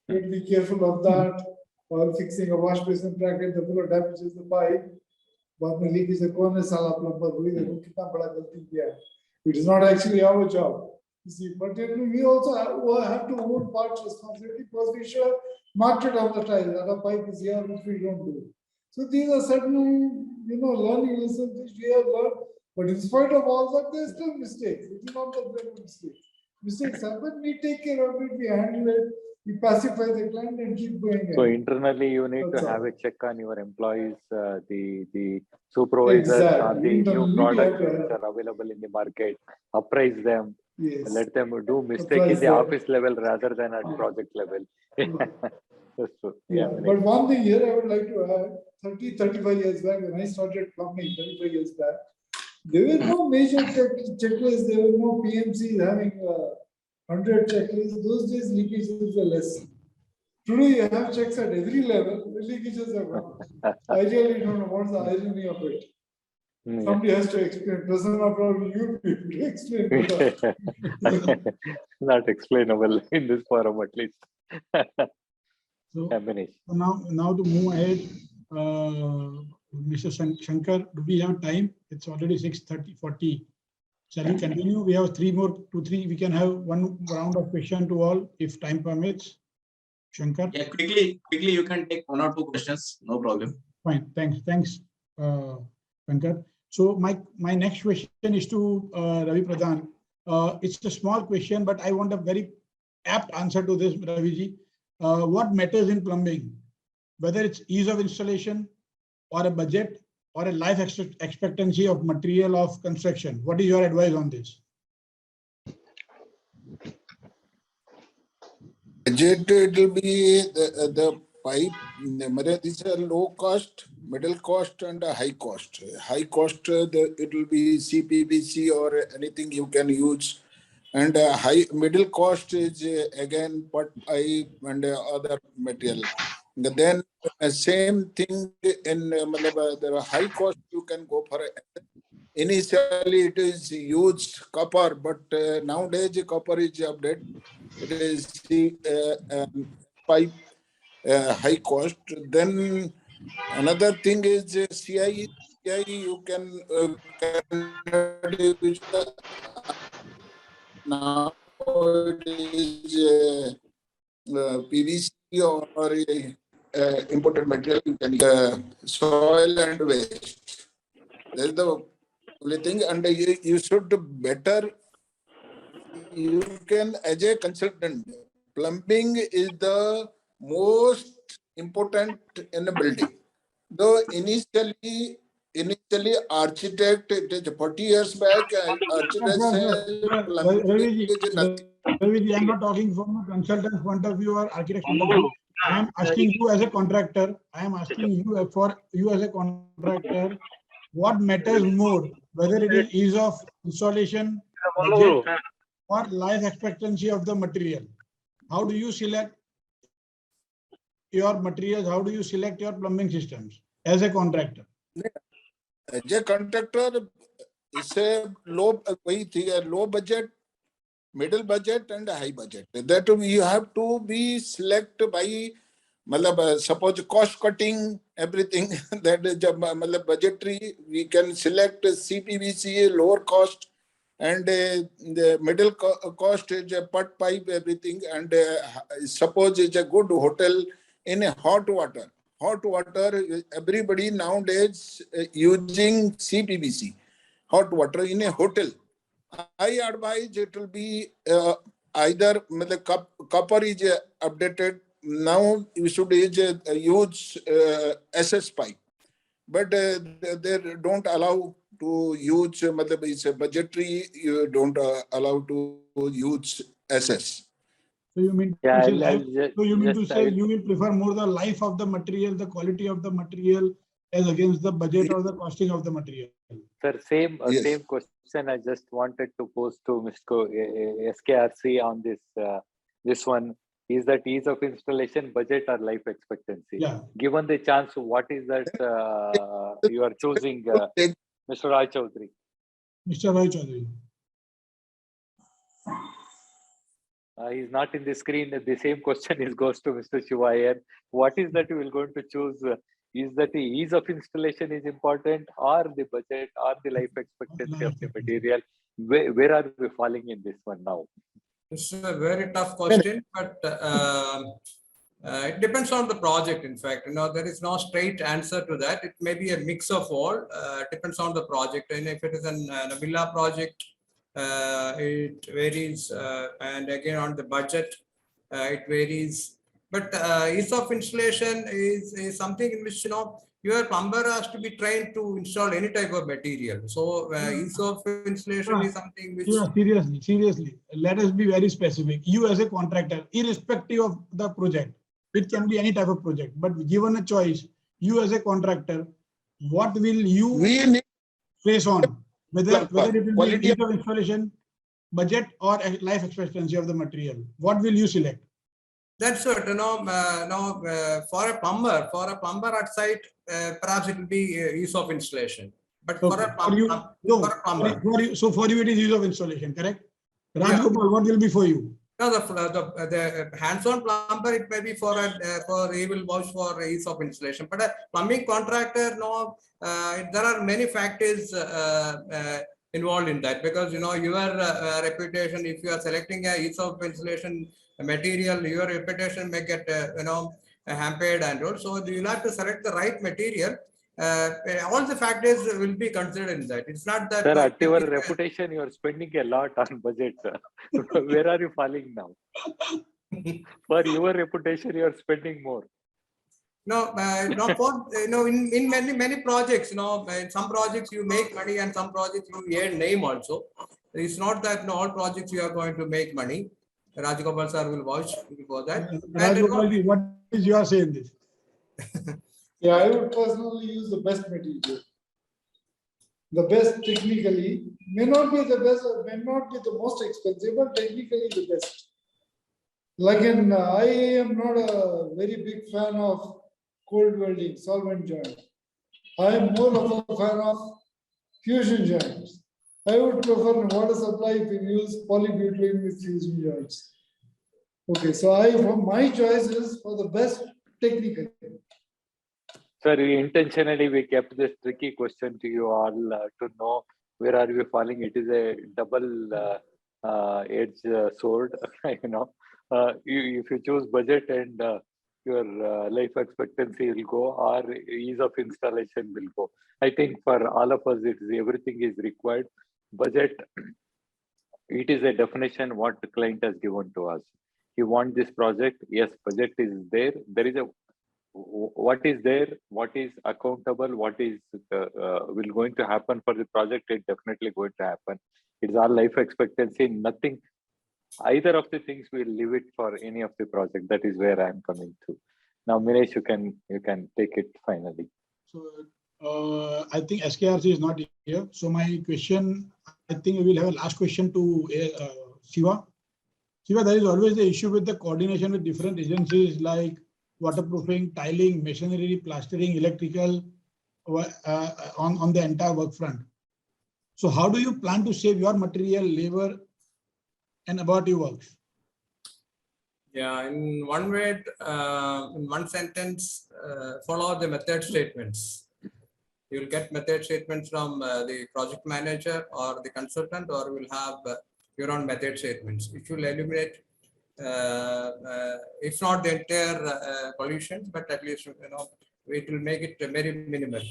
You have to be careful of that. Or fixing a wash basin bracket, the fellow damages the pipe. But the leak is a corner sala plumber. It is not actually our job. You see, but we also have to own part responsibility because we should mark it on the tile that a pipe is here, which we don't do. So these are certain, learning lessons which we have learned. But in spite of all that, there's still mistakes. It is not that there are mistakes. Mistakes happen, we take care of it, we handle it, we pacify the client and keep going. So internally, you need to have a check on your employees, the supervisors, on the new products which are available in the market, appraise them, let them do mistake in the office level rather than at project level. That's true. But one thing here I would like to add, 35 years back when I started plumbing, 35 years back, there were no major checklists, there were no PMCs having 100 checklists. Those days leakages were less. Today you have checks at every level, the leakages are gone. I really don't know what's the irony of it. Somebody has to explain. Prasanna, probably you people to explain. Not explainable in this forum at least. So now to move ahead, Mr. Shankar, do we have time? It's already 6:40. Shall we continue? We have 2 or 3. We can have one round of question to all if time permits. Shankar? Yeah, quickly, you can take 1 or 2 questions. No problem. Fine. Thanks, Shankar. So my next question is to Ravi Pradhan. It's a small question, but I want a very apt answer to this, Raviji. What matters in plumbing, whether it's ease of installation or a budget or a life expectancy of material of construction? What is your advice on this? Budget, it will be the pipe. These are low cost, middle cost, and a high cost. High cost, it will be CPVC or anything you can use. And high middle cost is again pot pipe and other material. Then same thing in the high cost you can go for. Initially it is used copper, but nowadays copper is updated. It is pipe high cost. Then another thing is CIE. CIE you can now it is PVC or imported material. You can soil and waste. That's the only thing, and you should better. You can, as a consultant, plumbing is the most important in a building. Though initially architect, it is 40 years back, architect said plumbing is nothing. Raviji, I'm not talking from a consultant's point of view or architect's point of view. I am asking you as a contractor. I am asking you for you as a contractor, what matters more, whether it is ease of installation, budget, or life expectancy of the material? How do you select your materials? How do you select your plumbing systems as a contractor? As a contractor, it's a low budget, middle budget, and a high budget. That you have to be selected by, suppose cost cutting, everything that is budgetary. We can select CPVC, lower cost, and the middle cost is a pot pipe, everything. And suppose it's a good hotel in a hot water. Hot water, everybody nowadays using CPVC, hot water in a hotel. I advise it will be either copper is updated. Now you should use SS pipe, but they don't allow to use, it's a budgetary, you don't allow to use SS. So you mean to say life, so you mean to say you will prefer more the life of the material, the quality of the material, as against the budget or the costing of the material? Sir, same question I just wanted to pose to Mr. SKRC on this one. Is that ease of installation, budget, or life expectancy? Yeah. Given the chance, what is that you are choosing, Mr. Rai Chaudhary? Mr. Rai Chaudhary. He's not in the screen. The same question goes to Mr. Shiva. What is that you will going to choose? Is that the ease of installation is important, or the budget, or the life expectancy of the material? Where are we falling in this one now? It's a very tough question, but it depends on the project. In fact, there is no straight answer to that. It may be a mix of all. Depends on the project, and if it is a villa project, it varies, and again on the budget, it varies. But ease of installation is something in which your plumber has to be trained to install any type of material. So ease of installation is something which... Yeah, seriously. Let us be very specific. You as a contractor, irrespective of the project, it can be any type of project, but given a choice, you as a contractor, what will you face on? Whether it will be ease of installation, budget, or life expectancy of the material, what will you select? That's what, for a plumber at site, perhaps it will be ease of installation. But for a plumber, so for you it is ease of installation, correct? Rajgopal, what will be for you? No, the hands-on plumber, it may be he will vouch for ease of installation. But a plumbing contractor, there are many factors involved in that, because your reputation, if you are selecting a ease of installation material, your reputation may get hampered, and also you'll have to select the right material all the factors will be considered in that. It's not that. Sir, at your reputation, you are spending a lot on budget. Where are you falling now? For your reputation, you are spending more. No, not for in many projects. In some projects you make money, and some projects you earn name also. It's not that all projects you are going to make money. Rajagopal sir will vouch for that. Rajagopal, what is your say in this? Yeah, I would personally use the best material. The best technically may not be the best, may not be the most expensive, but technically the best. Like I am not a very big fan of cold welding, solvent joint. I am more of a fan of fusion joints. I would prefer water supply if you use polybutylene with fusion joints. Okay, so my choice is for the best technically. Sir, intentionally we kept this tricky question to you all to know where are we falling. It is a double-edged sword. If you choose budget and your life expectancy will go, or ease of installation will go. I think for all of us, everything is required. Budget, it is a definition what the client has given to us. You want this project? Yes, budget is there. There is a what is there, what is accountable, what is will going to happen for the project. It's definitely going to happen. It's our life expectancy. Nothing, either of the things will leave it for any of the project. That is where I'm coming to. Now, Minesh, you can take it finally. So I think SKRC is not here. So my question, I think we will have a last question to Shiva. Shiva, there is always the issue with the coordination with different agencies like waterproofing, tiling, masonry, plastering, electrical on the entire work front. So how do you plan to save your material, labor, and about your works? Yeah, in one word, in one sentence, follow the method statements. You will get method statements from the project manager or the consultant, or you will have your own method statements, which will eliminate, if not the entire pollution, but at least it will make it very minimal.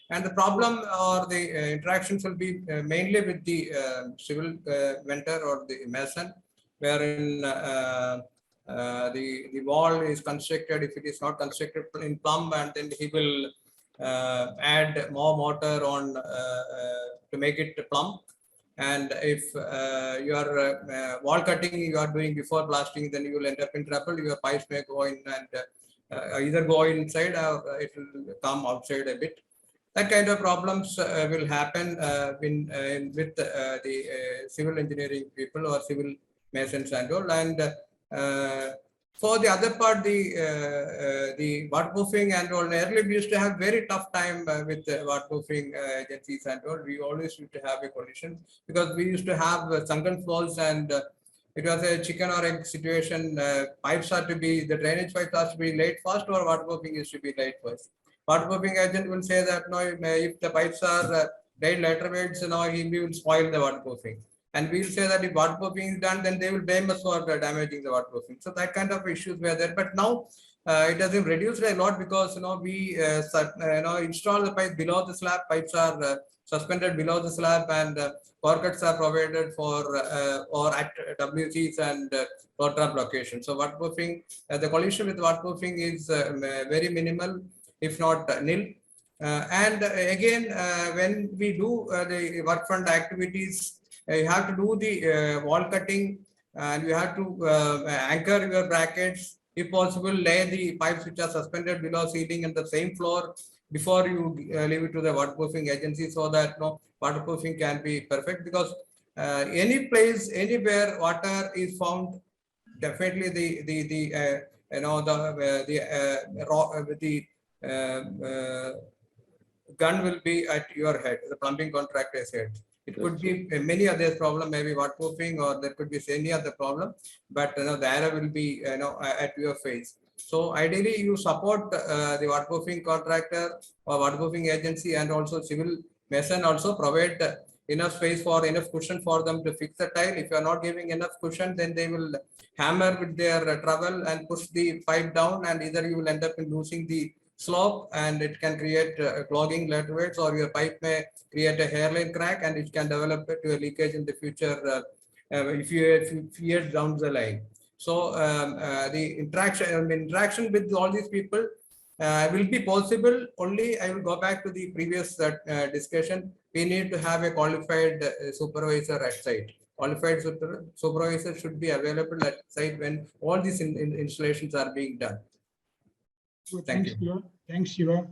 And the problem or the interactions will be mainly with the civil vendor or the mason, wherein the wall is constructed. If it is not constructed in plumb, and then he will add more mortar on to make it plumb. And if your wall cutting you are doing before blasting, then you will end up in trouble. Your pipes may go in and either go inside or it will come outside a bit. That kind of problems will happen with the civil engineering people or civil masons and all. And for the other part, the waterproofing and all, earlier we used to have very tough time with waterproofing agencies and all. We always used to have a collision because we used to have sunken floors, and it was a chicken or egg situation. Pipes are to be, the drainage pipes are to be laid first, or waterproofing is to be laid first. Waterproofing agent will say that no, if the pipes are laid later, he will spoil the waterproofing. And we will say that if waterproofing is done, then they will blame us for damaging the waterproofing. So that kind of issues were there. But now it has been reduced a lot because we install the pipe below the slab. Pipes are suspended below the slab, and core cuts are provided for or at WCs and floor trap locations. So waterproofing, the collision with waterproofing is very minimal, if not nil. And again, when we do the work front activities, you have to do the wall cutting, and you have to anchor your brackets. If possible, lay the pipes which are suspended below ceiling in the same floor before you leave it to the waterproofing agency, so that waterproofing can be perfect. Because any place, anywhere water is found, definitely the gun will be at your head, the plumbing contractor's head. It could be many other problem, maybe waterproofing, or there could be any other problem, but the error will be at your face. So ideally, you support the waterproofing contractor or waterproofing agency, and also civil mason also provide enough space for enough cushion for them to fix the tile. If you are not giving enough cushion, then they will hammer with their trowel and push the pipe down, and either you will end up in losing the slope and it can create clogging laterals, or your pipe may create a hairline crack and it can develop to a leakage in the future if you fear down the line. So the interaction with all these people will be possible only. I will go back to the previous discussion. We need to have a qualified supervisor at site. Qualified supervisor should be available at site when all these installations are being done. Thank you. Shiva. Thanks, Shiva.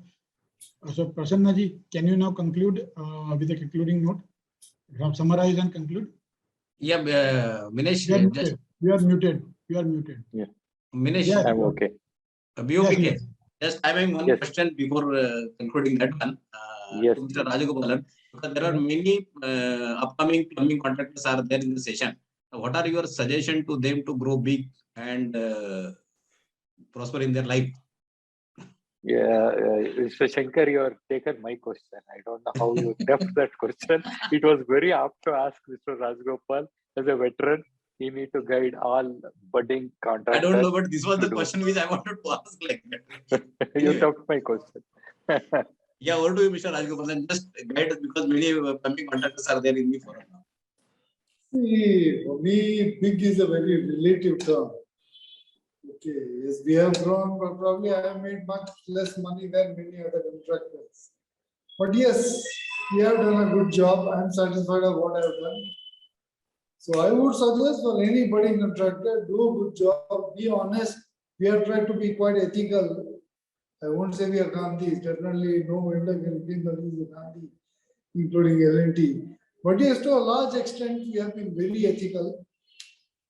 So, Prasanna ji, can you now conclude with a concluding note? Summarize and conclude. Yeah, Minesh, You are muted. You are muted. Yeah. Minesh, Yeah. I'm okay. BOPK. Yes, Just having one Yes. question before concluding that one. Yes. To Mr. Rajagopalan, because there are many upcoming plumbing contractors are there in the session. What are your suggestion to them to grow big and prosper in their life? Yeah, Mr. Shankar, you have taken my question. I don't know how you left that question. It was very apt to ask Mr. Rajgopal as a veteran. He need to guide all budding contractors. I don't know, but this was the question which I wanted to ask like that. You left my question. Yeah, over to you, Mr. Rajagopalan. Just guide us because many plumbing contractors are there in the forum now. See, for me, big is a very relative term. Okay, yes, we have grown, but probably I have made much less money than many other contractors. But yes, we have done a good job. I am satisfied of what I have done. So I would suggest for any budding contractor, do a good job, be honest. We have tried to be quite ethical. I won't say we are Gandhis. Definitely no vendor can claim that he is a Gandhi, including L&T. But yes, to a large extent, we have been very ethical.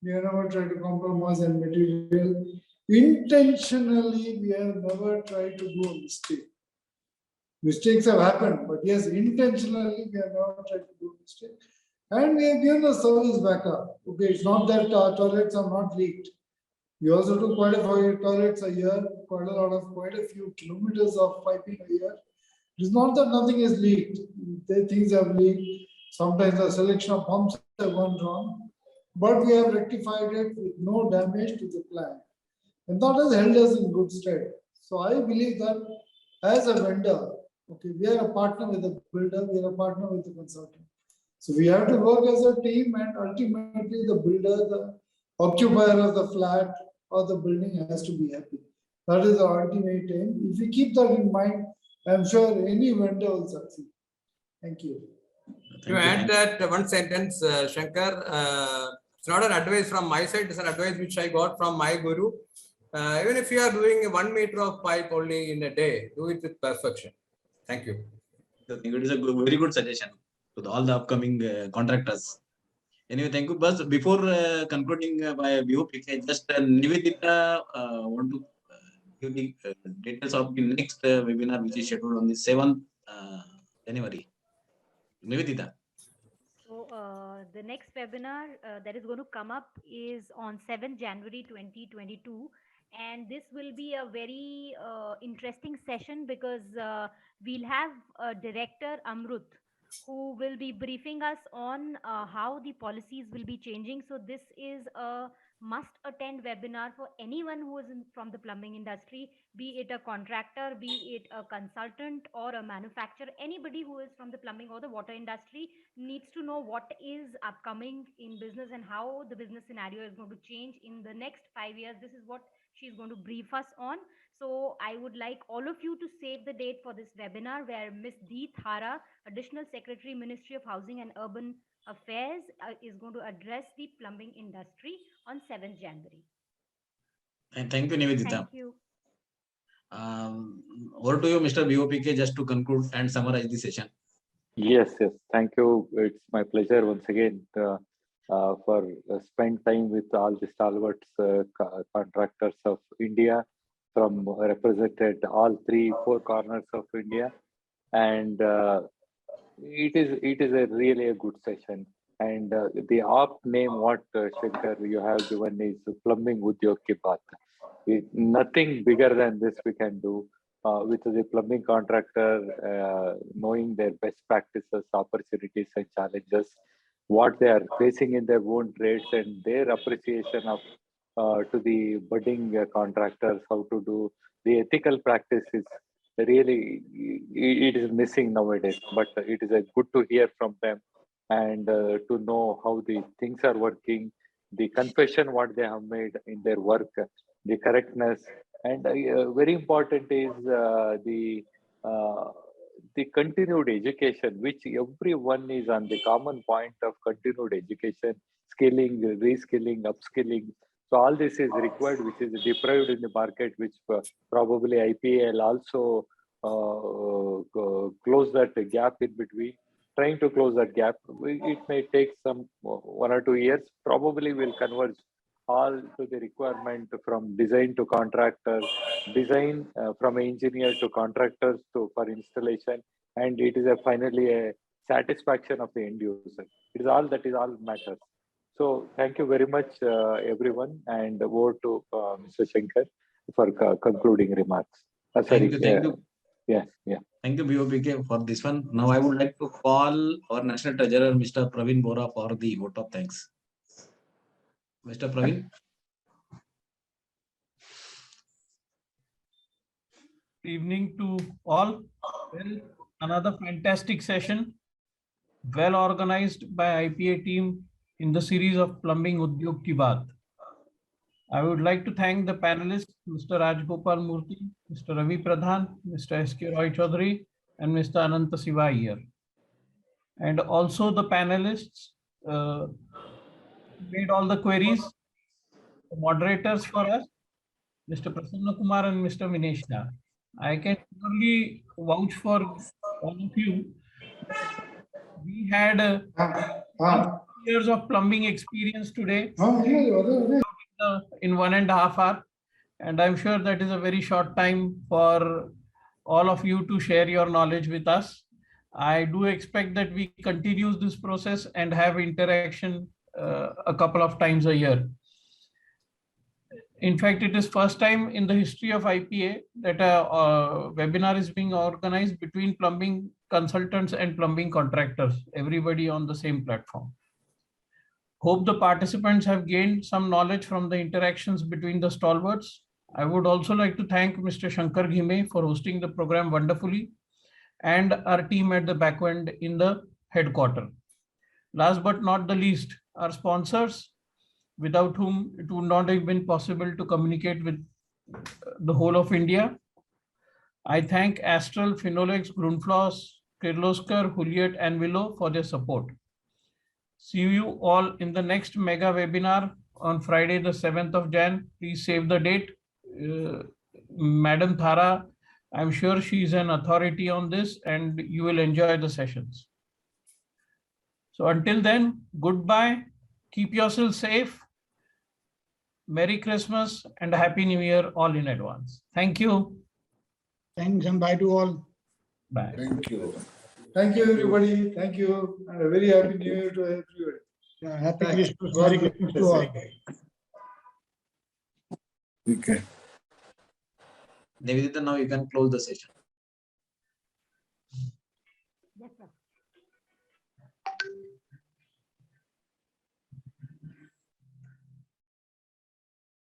We have never tried to compromise on material. Intentionally, we have never tried to do a mistake. Mistakes have happened, but yes, intentionally, we have never tried to do a mistake. And we have given the service backup. Okay, it's not that our toilets are not leaked. We also do quite a few toilets a year, quite a few kilometers of piping a year. It is not that nothing is leaked. Things have leaked. Sometimes the selection of pumps have gone wrong, but we have rectified it with no damage to the plant. And that has held us in good stead. So I believe that as a vendor, okay, we are a partner with the builder, we are a partner with the consultant. So we have to work as a team, and ultimately the builder, the occupier of the flat or the building has to be happy. That is the ultimate aim. If we keep that in mind, I'm sure any vendor will succeed. Thank you. To add that one sentence, Shankar, it's not an advice from my side, it's an advice which I got from my guru. Even if you are doing 1 meter of pipe only in a day, do it with perfection. Thank you. I think it is a very good suggestion to all the upcoming contractors. Anyway, thank you. But before concluding by BOPK, just Nivedita want to give the details of the next webinar, which is scheduled on the 7th January. Nivedita. So the next webinar that is going to come up is on 7th January 2022. And this will be a very interesting session because we'll have Director Amrut, who will be briefing us on how the policies will be changing. So this is a must attend webinar for anyone who is from the plumbing industry, be it a contractor, be it a consultant or a manufacturer. Anybody who is from the plumbing or the water industry needs to know what is upcoming in business and how the business scenario is going to change in the next 5 years. This is what she's going to brief us on. So I would like all of you to save the date for this webinar, where Ms. Dee Thara, Additional Secretary, Ministry of Housing and Urban Affairs, is going to address the plumbing industry on 7th January. And thank you, Nivedita. Thank you. Over to you, Mr. BOPK, just to conclude and summarize the session. Yes. Thank you. It's my pleasure once again for spend time with all the stalwarts contractors of India, from represented all 3-4 corners of India, and it is a really a good session. And the apt name what Shankar you have given is Plumbing Udyog Ki Baat. Nothing bigger than this we can do with the plumbing contractor, knowing their best practices, opportunities and challenges, what they are facing in their own trades, and their appreciation of to the budding contractors, how to do the ethical practices. Really, it is missing nowadays, but it is good to hear from them and to know how the things are working, the confession what they have made in their work, the correctness, and very important is the continued education, which everyone is on the common point of continued education, skilling, reskilling, upskilling. So all this is required, which is deprived in the market, which probably IPA will also close that gap in between. Trying to close that gap, it may take some 1 or 2 years. Probably will converge all to the requirement from design to contractor, design from engineer to contractors to for installation, and it is finally a satisfaction of the end user. It is all that is all matters. So thank you very much, everyone, and over to Mr. Shankar for concluding remarks. Thank you. Yeah. Thank you, BOPK, for this one. Now I would like to call our National Treasurer, Mr. Praveen Bora, for the vote of thanks. Mr. Praveen. Evening to all. Well, another fantastic session, well organized by IPA team in the series of Plumbing Udyog Ki Baat. I would like to thank the panelists, Mr. Rajgopal Murthy, Mr. Ravi Pradhan, Mr. S.K. Roy Chaudhary, and Mr. Ananta Siva here. And also the panelists made all the queries, the moderators for us, Mr. Prasanna Kumar and Mr. Vinesh Shah. I can only vouch for all of you. We had years of plumbing experience today in 1.5 hours, and I'm sure that is a very short time for all of you to share your knowledge with us. I do expect that we continue this process and have interaction a couple of times a year. In fact, it is first time in the history of IPA that a webinar is being organized between plumbing consultants and plumbing contractors, everybody on the same platform. Hope the participants have gained some knowledge from the interactions between the stalwarts. I would also like to thank Mr. Shankar Ghime for hosting the program wonderfully, and our team at the back end in the headquarters. Last but not the least, our sponsors, without whom it would not have been possible to communicate with the whole of India. I thank Astral, Finolex, Grundfos, Kirloskar, Juliet, and Willow for their support. See you all in the next mega webinar on Friday, the 7th of Jan. Please save the date. Madam Thara, I'm sure she's an authority on this and you will enjoy the sessions. So until then, goodbye. Keep yourself safe. Merry Christmas and Happy New Year all in advance. Thank you. Thanks and bye to all. Bye. Thank you. Thank you, everybody. Thank you. And a very happy New Year to everybody. Yeah, happy Thanks. Christmas. Merry Christmas to all. Okay. Nivedita, now you can close the session. Yes, sir.